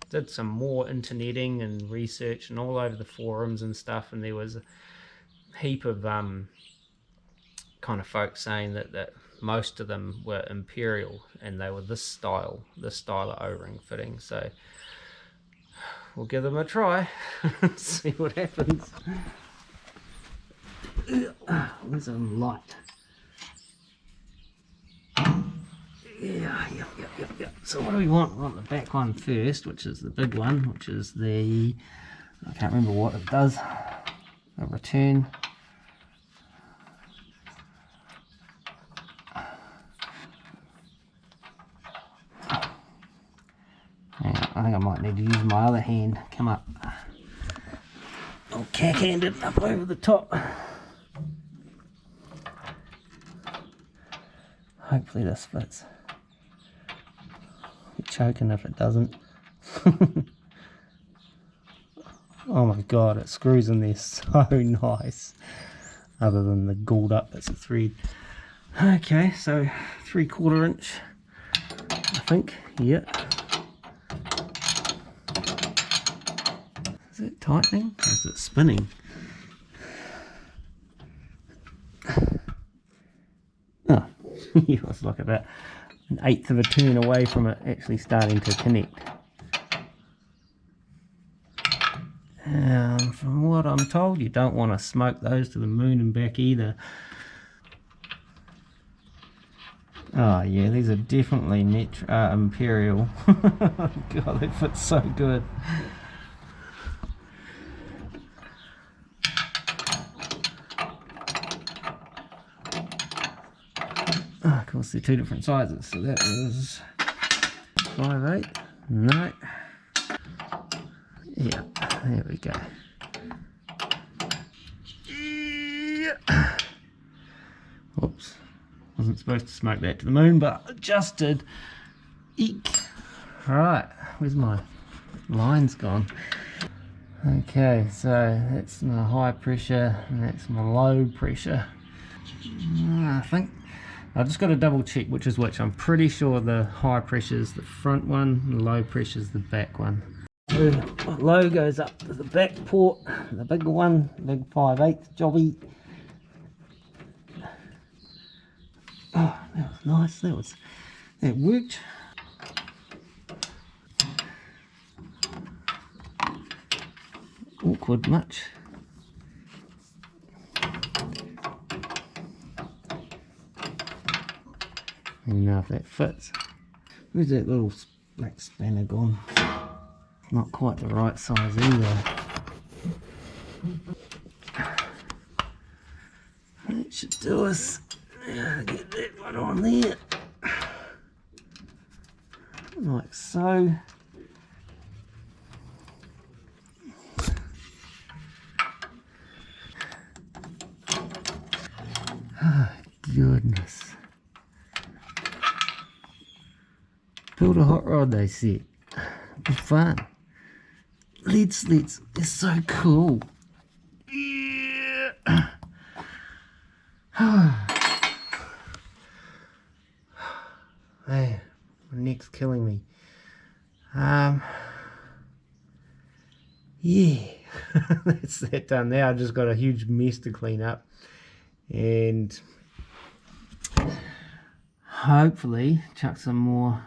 did some more interneting and research and all over the forums and stuff, and there was a heap of kind of folks saying that most of them were imperial, and they were this style of O-ring fitting. So we'll give them a try and see what happens. Where's a light? Yeah. So what do we want? We want the back one first, which is the big one, which is the, I can't remember what it does, a return. I think I might need to use my other hand. Come up. I'll cack-hand it up over the top. Hopefully this fits. Be choking if it doesn't. Oh my god, it screws in there so nice. Other than the gaulled up bits of thread. Okay, so 3/4 inch, I think. Yeah. Is it tightening or is it spinning? Oh, it was like about 1/8 of a turn away from it actually starting to connect. From what I'm told, you don't want to smoke those to the moon and back either. Oh yeah, these are definitely imperial. God, they fit so good. Of course, they're two different sizes, so that was 5/8. No. Yeah, there we go. Yeah. Whoops. Wasn't supposed to smoke that to the moon, but adjusted. Eek. Right. Where's my lines gone? Okay, so that's my high pressure and that's my low pressure. I think I've just got to double check which is which. I'm pretty sure the high pressure is the front one, the low pressure is the back one. The low goes up to the back port, the big one, big 5/8 jobby. Oh, that was nice. That worked. Awkward much. I don't know if that fits. Where's that little black spanner gone? Not quite the right size either. That should do us. Get that one on there. Like so. Oh, goodness. Build a hot rod, they said. It'll be fun. Lead sleds is so cool. Yeah. Man, my neck's killing me. Yeah, that's that done now. I've just got a huge mess to clean up, and hopefully chuck some more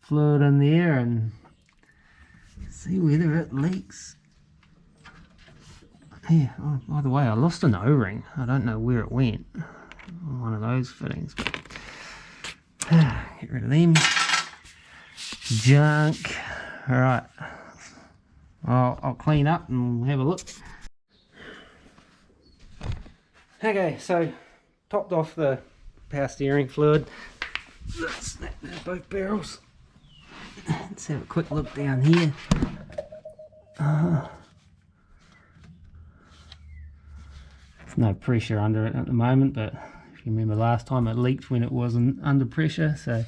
fluid in there and see whether it leaks. Yeah, oh, by the way, I lost an O-ring. I don't know where it went. One of those fittings. But, get rid of them. Junk. Alright. I'll clean up and have a look. Okay, so topped off the power steering fluid. Let's snap both barrels. Let's have a quick look down here. There's no pressure under it at the moment, but if you remember last time it leaked when it wasn't under pressure, so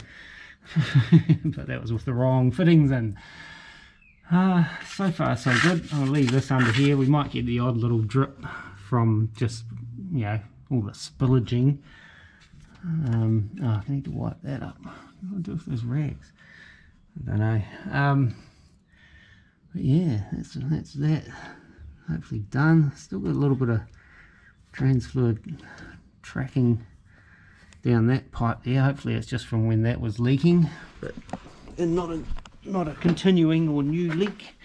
but that was with the wrong fittings, and so far so good. I'll leave this under here. We might get the odd little drip from just, you know, all the spillaging. I need to wipe that up. What do I do with those rags? I don't know. But yeah, that's that. Hopefully done. Still got a little bit of trans fluid tracking down that pipe there. Hopefully it's just from when that was leaking, but not a continuing or new leak.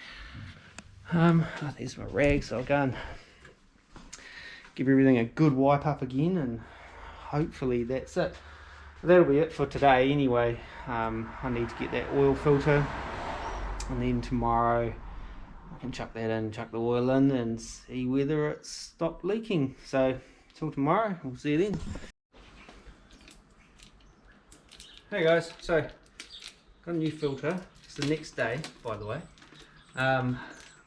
There's my rags, so I'll go and give everything a good wipe up again, and hopefully that's it. That'll be it for today anyway. I need to get that oil filter, and then tomorrow I can chuck that in, chuck the oil in and see whether it's stopped leaking. So till tomorrow, we'll see you then. Hey guys, so got a new filter. It's the next day, by the way. I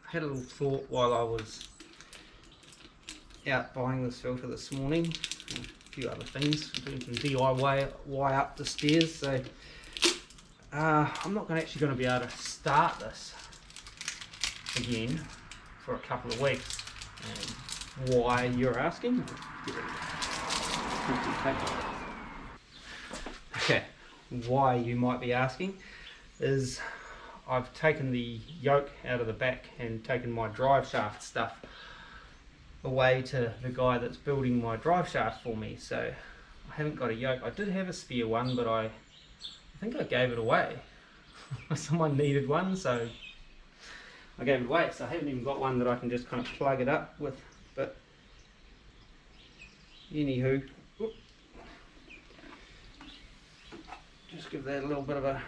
had a little thought while I was out buying this filter this morning, and a few other things, doing some DIY up the stairs. So I'm not actually going to be able to start this again for a couple of weeks. And why, you're asking? Okay, why you might be asking is I've taken the yoke out of the back and taken my drive shaft stuff away to the guy that's building my drive shaft for me. So I haven't got a yoke. I did have a spare one, but I think I gave it away. Someone needed one, so I gave it away. So I haven't even got one that I can just kind of plug it up with. But anywho, just give that a little bit of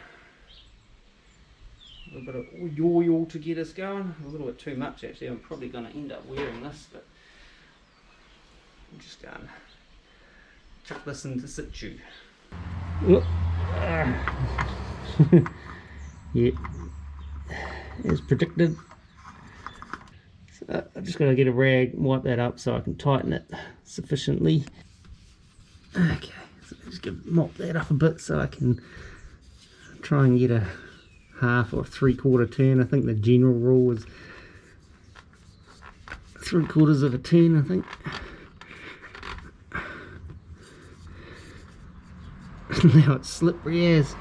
oil to get us going. A little bit too much actually. I'm probably going to end up wearing this, but I'm just going to chuck this into situ. Yeah, as predicted. So I've just got to get a rag, wipe that up so I can tighten it sufficiently. Okay, so just mop that up a bit so I can try and get a half or 3/4 turn. I think the general rule is 3/4 of a turn, I think. Now it's slippery as. So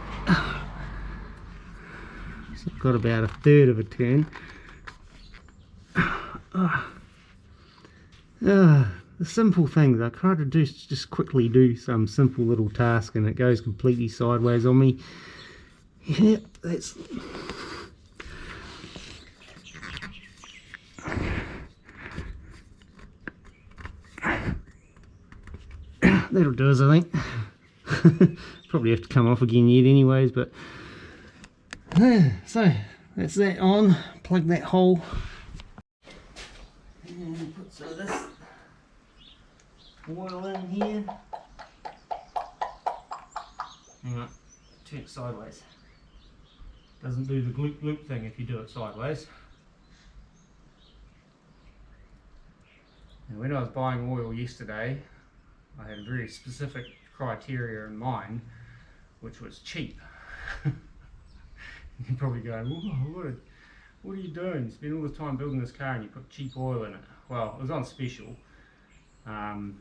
I've got about 1/3 of a turn. The simple things I try to do, just quickly do some simple little task, and it goes completely sideways on me. Yeah, that's. That'll do us, I think. Probably have to come off again yet anyways, but so that's that on. Plug that hole and put some of this oil in here. Hang on, turn it sideways. Doesn't do the gloop gloop thing if you do it sideways. And when I was buying oil yesterday, I had a very specific criteria in mind, which was cheap. You're probably going, what are you doing? You spend all this time building this car and you put cheap oil in it. Well, it was on special, and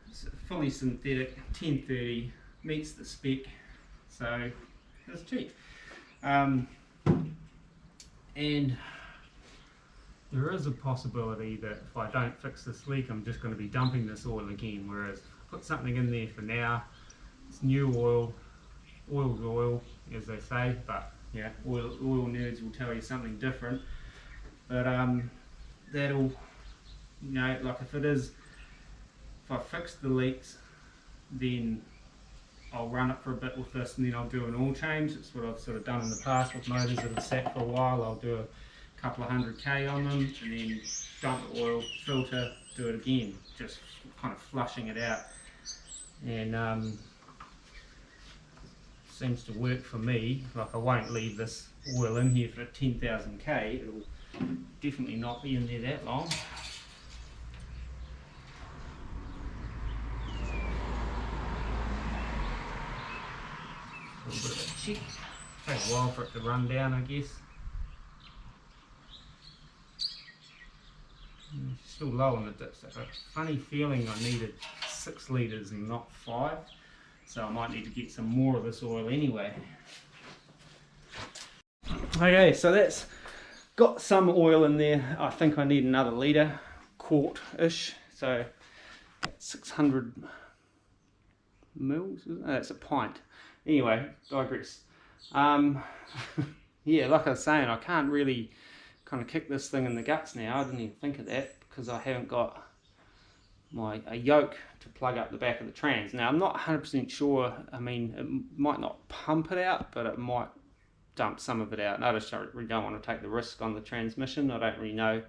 it's fully synthetic, 1030, meets the spec, so it's cheap. And there is a possibility that if I don't fix this leak, I'm just going to be dumping this oil again, whereas put something in there for now. It's new oil, oil's oil, as they say, but yeah, oil nerds will tell you something different. But that'll, you know, like if I fix the leaks, then I'll run it for a bit with this, and then I'll do an oil change. It's what I've sort of done in the past with motors that have sat for a while. I'll do a couple of 100k on them, and then dump the oil, filter, do it again, just kind of flushing it out. And seems to work for me. Like I won't leave this oil in here for 10,000k. It'll definitely not be in there that long. A little bit of a check. Take a while for it to run down, I guess. It's still low on the dipstick. A funny feeling I needed 6 litres and not 5, so I might need to get some more of this oil anyway. Okay, so that's got some oil in there. I think I need another litre, quart-ish, so 600 mils, that's a pint. Anyway, digress. Yeah, like I was saying, I can't really kind of kick this thing in the guts now. I didn't even think of that because I haven't got a yoke to plug up the back of the trans. Now I'm not 100% sure. I mean, it might not pump it out, but it might dump some of it out. And I just really don't want to take the risk on the transmission. I don't really know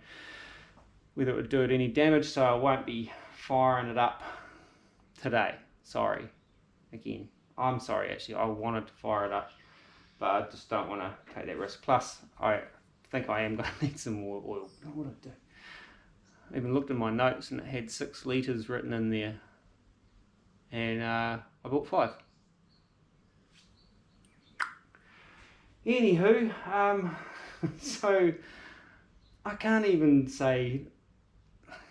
whether it would do it any damage, so I won't be firing it up today. Sorry. Again, I'm sorry actually. I wanted to fire it up, but I just don't want to take that risk. Plus, I think I am going to need some more oil. What did I do? I even looked at my notes and it had 6 litres written in there, and I bought 5. Anywho, so I can't even say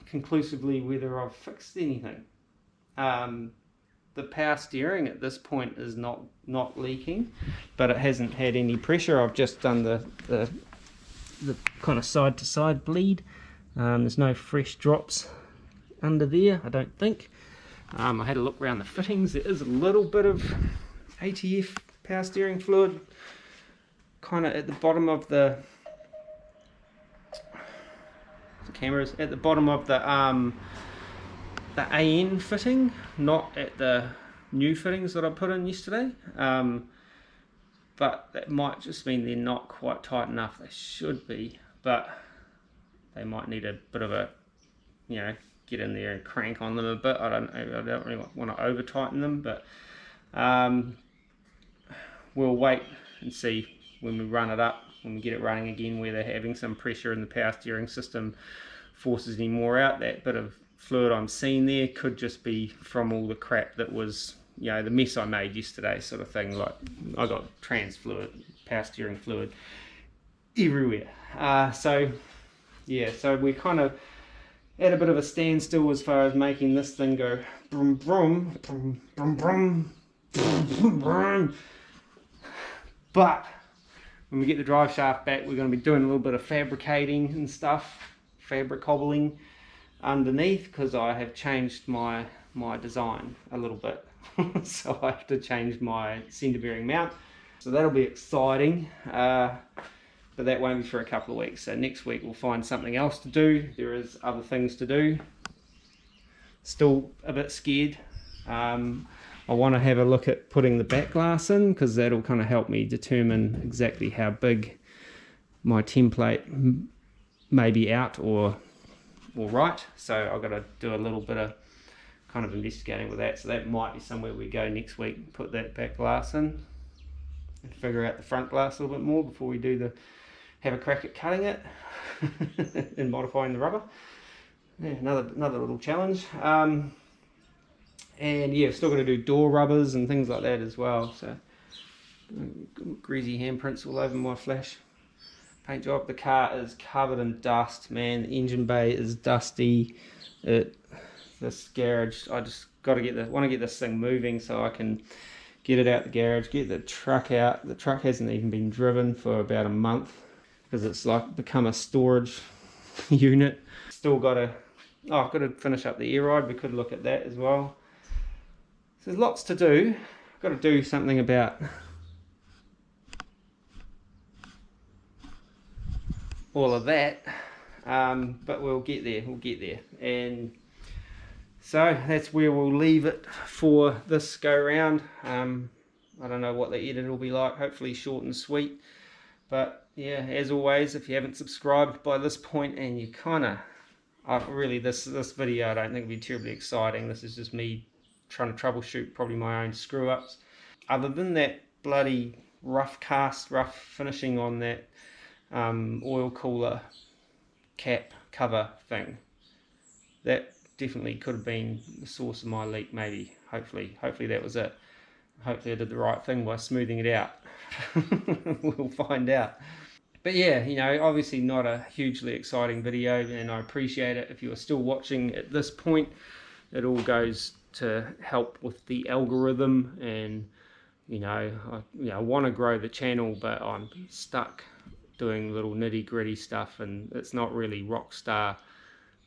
conclusively whether I've fixed anything. The power steering at this point is not leaking, but it hasn't had any pressure. I've just done the kind of side to side bleed. There's no fresh drops under there, I don't think. I had a look around the fittings. There is a little bit of ATF power steering fluid kind of at the bottom of the cameras, at the bottom of the AN fitting, not at the new fittings that I put in yesterday. But that might just mean they're not quite tight enough. They should be, but they might need a bit of a, you know, get in there and crank on them a bit. I don't really want to over tighten them, but we'll wait and see when we run it up, when we get it running again, whether having some pressure in the power steering system forces any more out. That bit of fluid I'm seeing there could just be from all the crap that was, you know, the mess I made yesterday sort of thing. Like I got trans fluid, power steering fluid everywhere. So yeah, so we're kind of at a bit of a standstill as far as making this thing go brum brum brum brum brum brum brum. But when we get the drive shaft back, we're going to be doing a little bit of fabricating and stuff, fabric cobbling underneath, because I have changed my design a little bit. So I have to change my center bearing mount. So that'll be exciting. But that won't be for a couple of weeks. So next week we'll find something else to do. There is other things to do. Still a bit scared. I want to have a look at putting the back glass in, because that'll kind of help me determine exactly how big my template may be out or right. So I've got to do a little bit of kind of investigating with that. So that might be somewhere we go next week, put that back glass in and figure out the front glass a little bit more before we do have a crack at cutting it and modifying the rubber. Yeah, another little challenge. And yeah, still got to do door rubbers and things like that as well. So greasy handprints all over my flash paint job. The car is covered in dust, man. The engine bay is dusty. This garage, I just got to want to get this thing moving so I can get it out the garage, get the truck out. The truck hasn't even been driven for about a month because it's like become a storage unit. Still got to, I've got to finish up the air ride. We could look at that as well. So there's lots to do. I've got to do something about all of that, but we'll get there, and so that's where we'll leave it for this go round. I don't know what the edit will be like, hopefully short and sweet, but yeah, as always, if you haven't subscribed by this point and you kind of really, this video I don't think will be terribly exciting. This is just me trying to troubleshoot probably my own screw ups. Other than that bloody rough finishing on that oil cooler cap cover thing, that definitely could have been the source of my leak. Maybe, hopefully that was it. Hopefully I did the right thing by smoothing it out. We'll find out. But yeah, you know, obviously not a hugely exciting video, and I appreciate it if you are still watching at this point. It all goes to help with the algorithm, and you know, I want to grow the channel, but I'm stuck doing little nitty gritty stuff, and it's not really rock star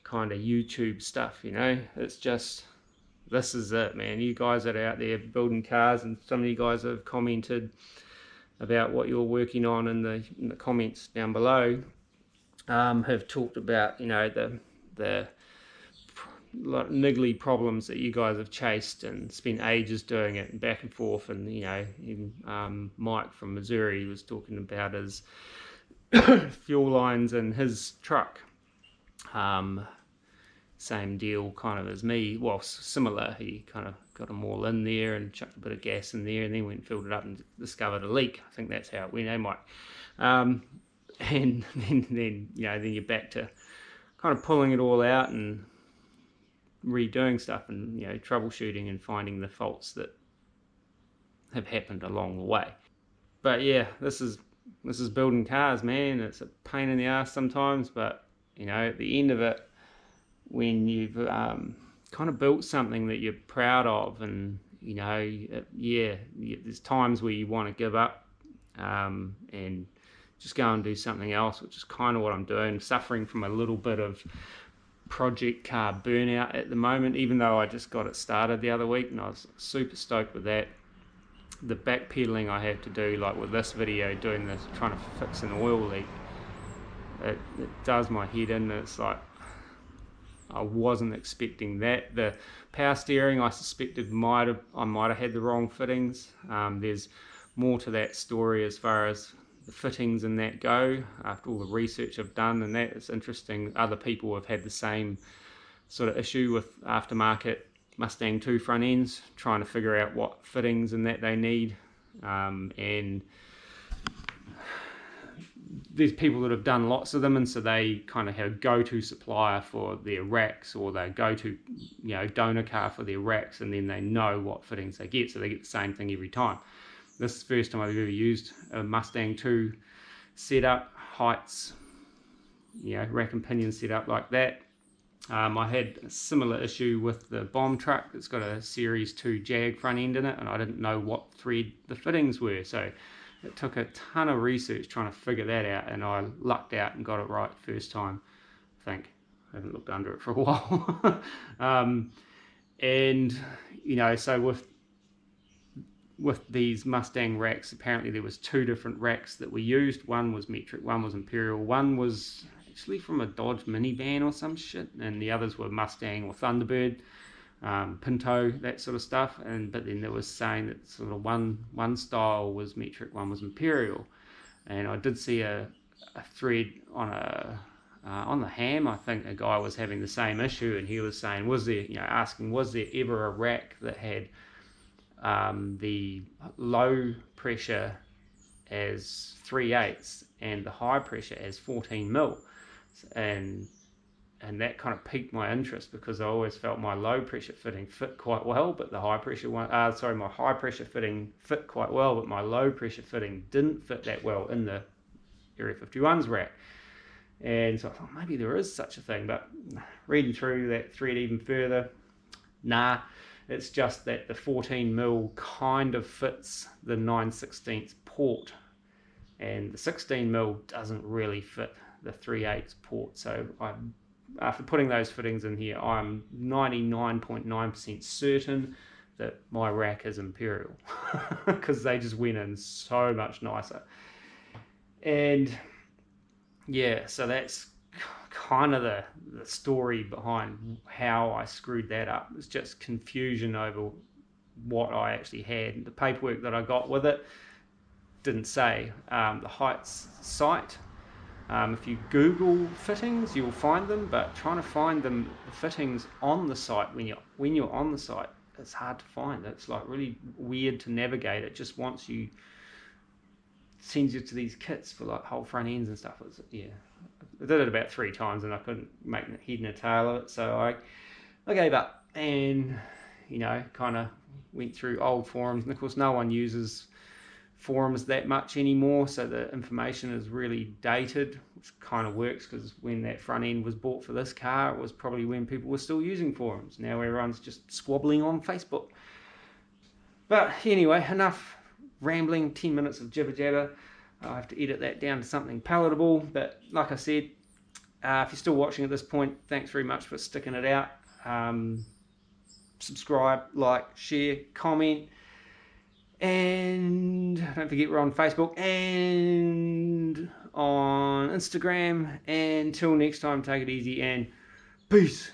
kind of YouTube stuff, you know. It's just, this is it, man. You guys that are out there building cars, and some of you guys have commented about what you're working on in the comments down below, have talked about, you know, the niggly problems that you guys have chased and spent ages doing it and back and forth. And you know, even Mike from Missouri was talking about his fuel lines in his truck. Same deal kind of as me, well, similar. He kind of got them all in there and chucked a bit of gas in there, and then went and filled it up and discovered a leak. I think that's how it went, Mike? And then you know, then you're back to kind of pulling it all out and redoing stuff, and you know, troubleshooting and finding the faults that have happened along the way. But yeah, this is building cars, man. It's a pain in the ass sometimes, but you know, at the end of it, when you've kind of built something that you're proud of, and you know, there's times where you want to give up and just go and do something else, which is kind of what I'm doing. Suffering from a little bit of project car burnout at the moment, even though I just got it started the other week and I was super stoked with that. The backpedaling I have to do, like with this video, doing this, trying to fix an oil leak, it does my head in. It's like, I wasn't expecting that. The power steering, I suspected I might have had the wrong fittings. There's more to that story as far as the fittings and that go, after all the research I've done, and that is interesting. Other people have had the same sort of issue with aftermarket Mustang 2 front ends, trying to figure out what fittings and that they need, and there's people that have done lots of them, and so they kind of have a go-to supplier for their racks, or they go-to, you know, donor car for their racks, and then they know what fittings they get, so they get the same thing every time. This is the first time I've ever used a Mustang 2 setup, heights, you know, rack and pinion setup like that. I had a similar issue with the bomb truck. It's got a Series 2 Jag front end in it, and I didn't know what thread the fittings were, so it took a ton of research trying to figure that out, and I lucked out and got it right first time, I think. I haven't looked under it for a while. And, you know, so with these Mustang racks, apparently there was 2 different racks that we used. One was metric, one was imperial, one was actually from a Dodge minivan or some shit, and the others were Mustang or Thunderbird, Pinto, that sort of stuff. But then there was saying that sort of one style was metric, one was imperial. And I did see a thread on the ham. I think a guy was having the same issue, and he was saying, was there, you know, asking, was there ever a rack that had the low pressure as 3/8 and the high pressure as 14 mil, and that kind of piqued my interest, because I always felt my low pressure fitting fit quite well, but the high pressure one, my high pressure fitting fit quite well, but my low pressure fitting didn't fit that well in the Area 51's rack. And so I thought maybe there is such a thing, but reading through that thread even further, nah, it's just that the 14 mil kind of fits the 9/16 port, and the 16 mil doesn't really fit the 3/8 port. So after putting those fittings in here, I'm 99.9% certain that my rack is imperial, because they just went in so much nicer. And yeah, so that's kind of the story behind how I screwed that up. It's just confusion over what I actually had. The paperwork that I got with it didn't say. The Heights site, if you Google fittings, you'll find them, but trying to find the fittings on the site when you're on the site, it's hard to find. It's like really weird to navigate. It just sends you to these kits for like whole front ends and stuff. Yeah, I did it about 3 times and I couldn't make a head and a tail of it, so I gave up, and you know, kind of went through old forums, and of course no one uses forums that much anymore, so the information is really dated, which kind of works, because when that front end was bought for this car, it was probably when people were still using forums. Now everyone's just squabbling on Facebook. But anyway, enough rambling, 10 minutes of jibber jabber. I have to edit that down to something palatable, but like I said, if you're still watching at this point, thanks very much for sticking it out. Subscribe, like, share, comment, and don't forget we're on Facebook and on Instagram. And until next time, take it easy and peace.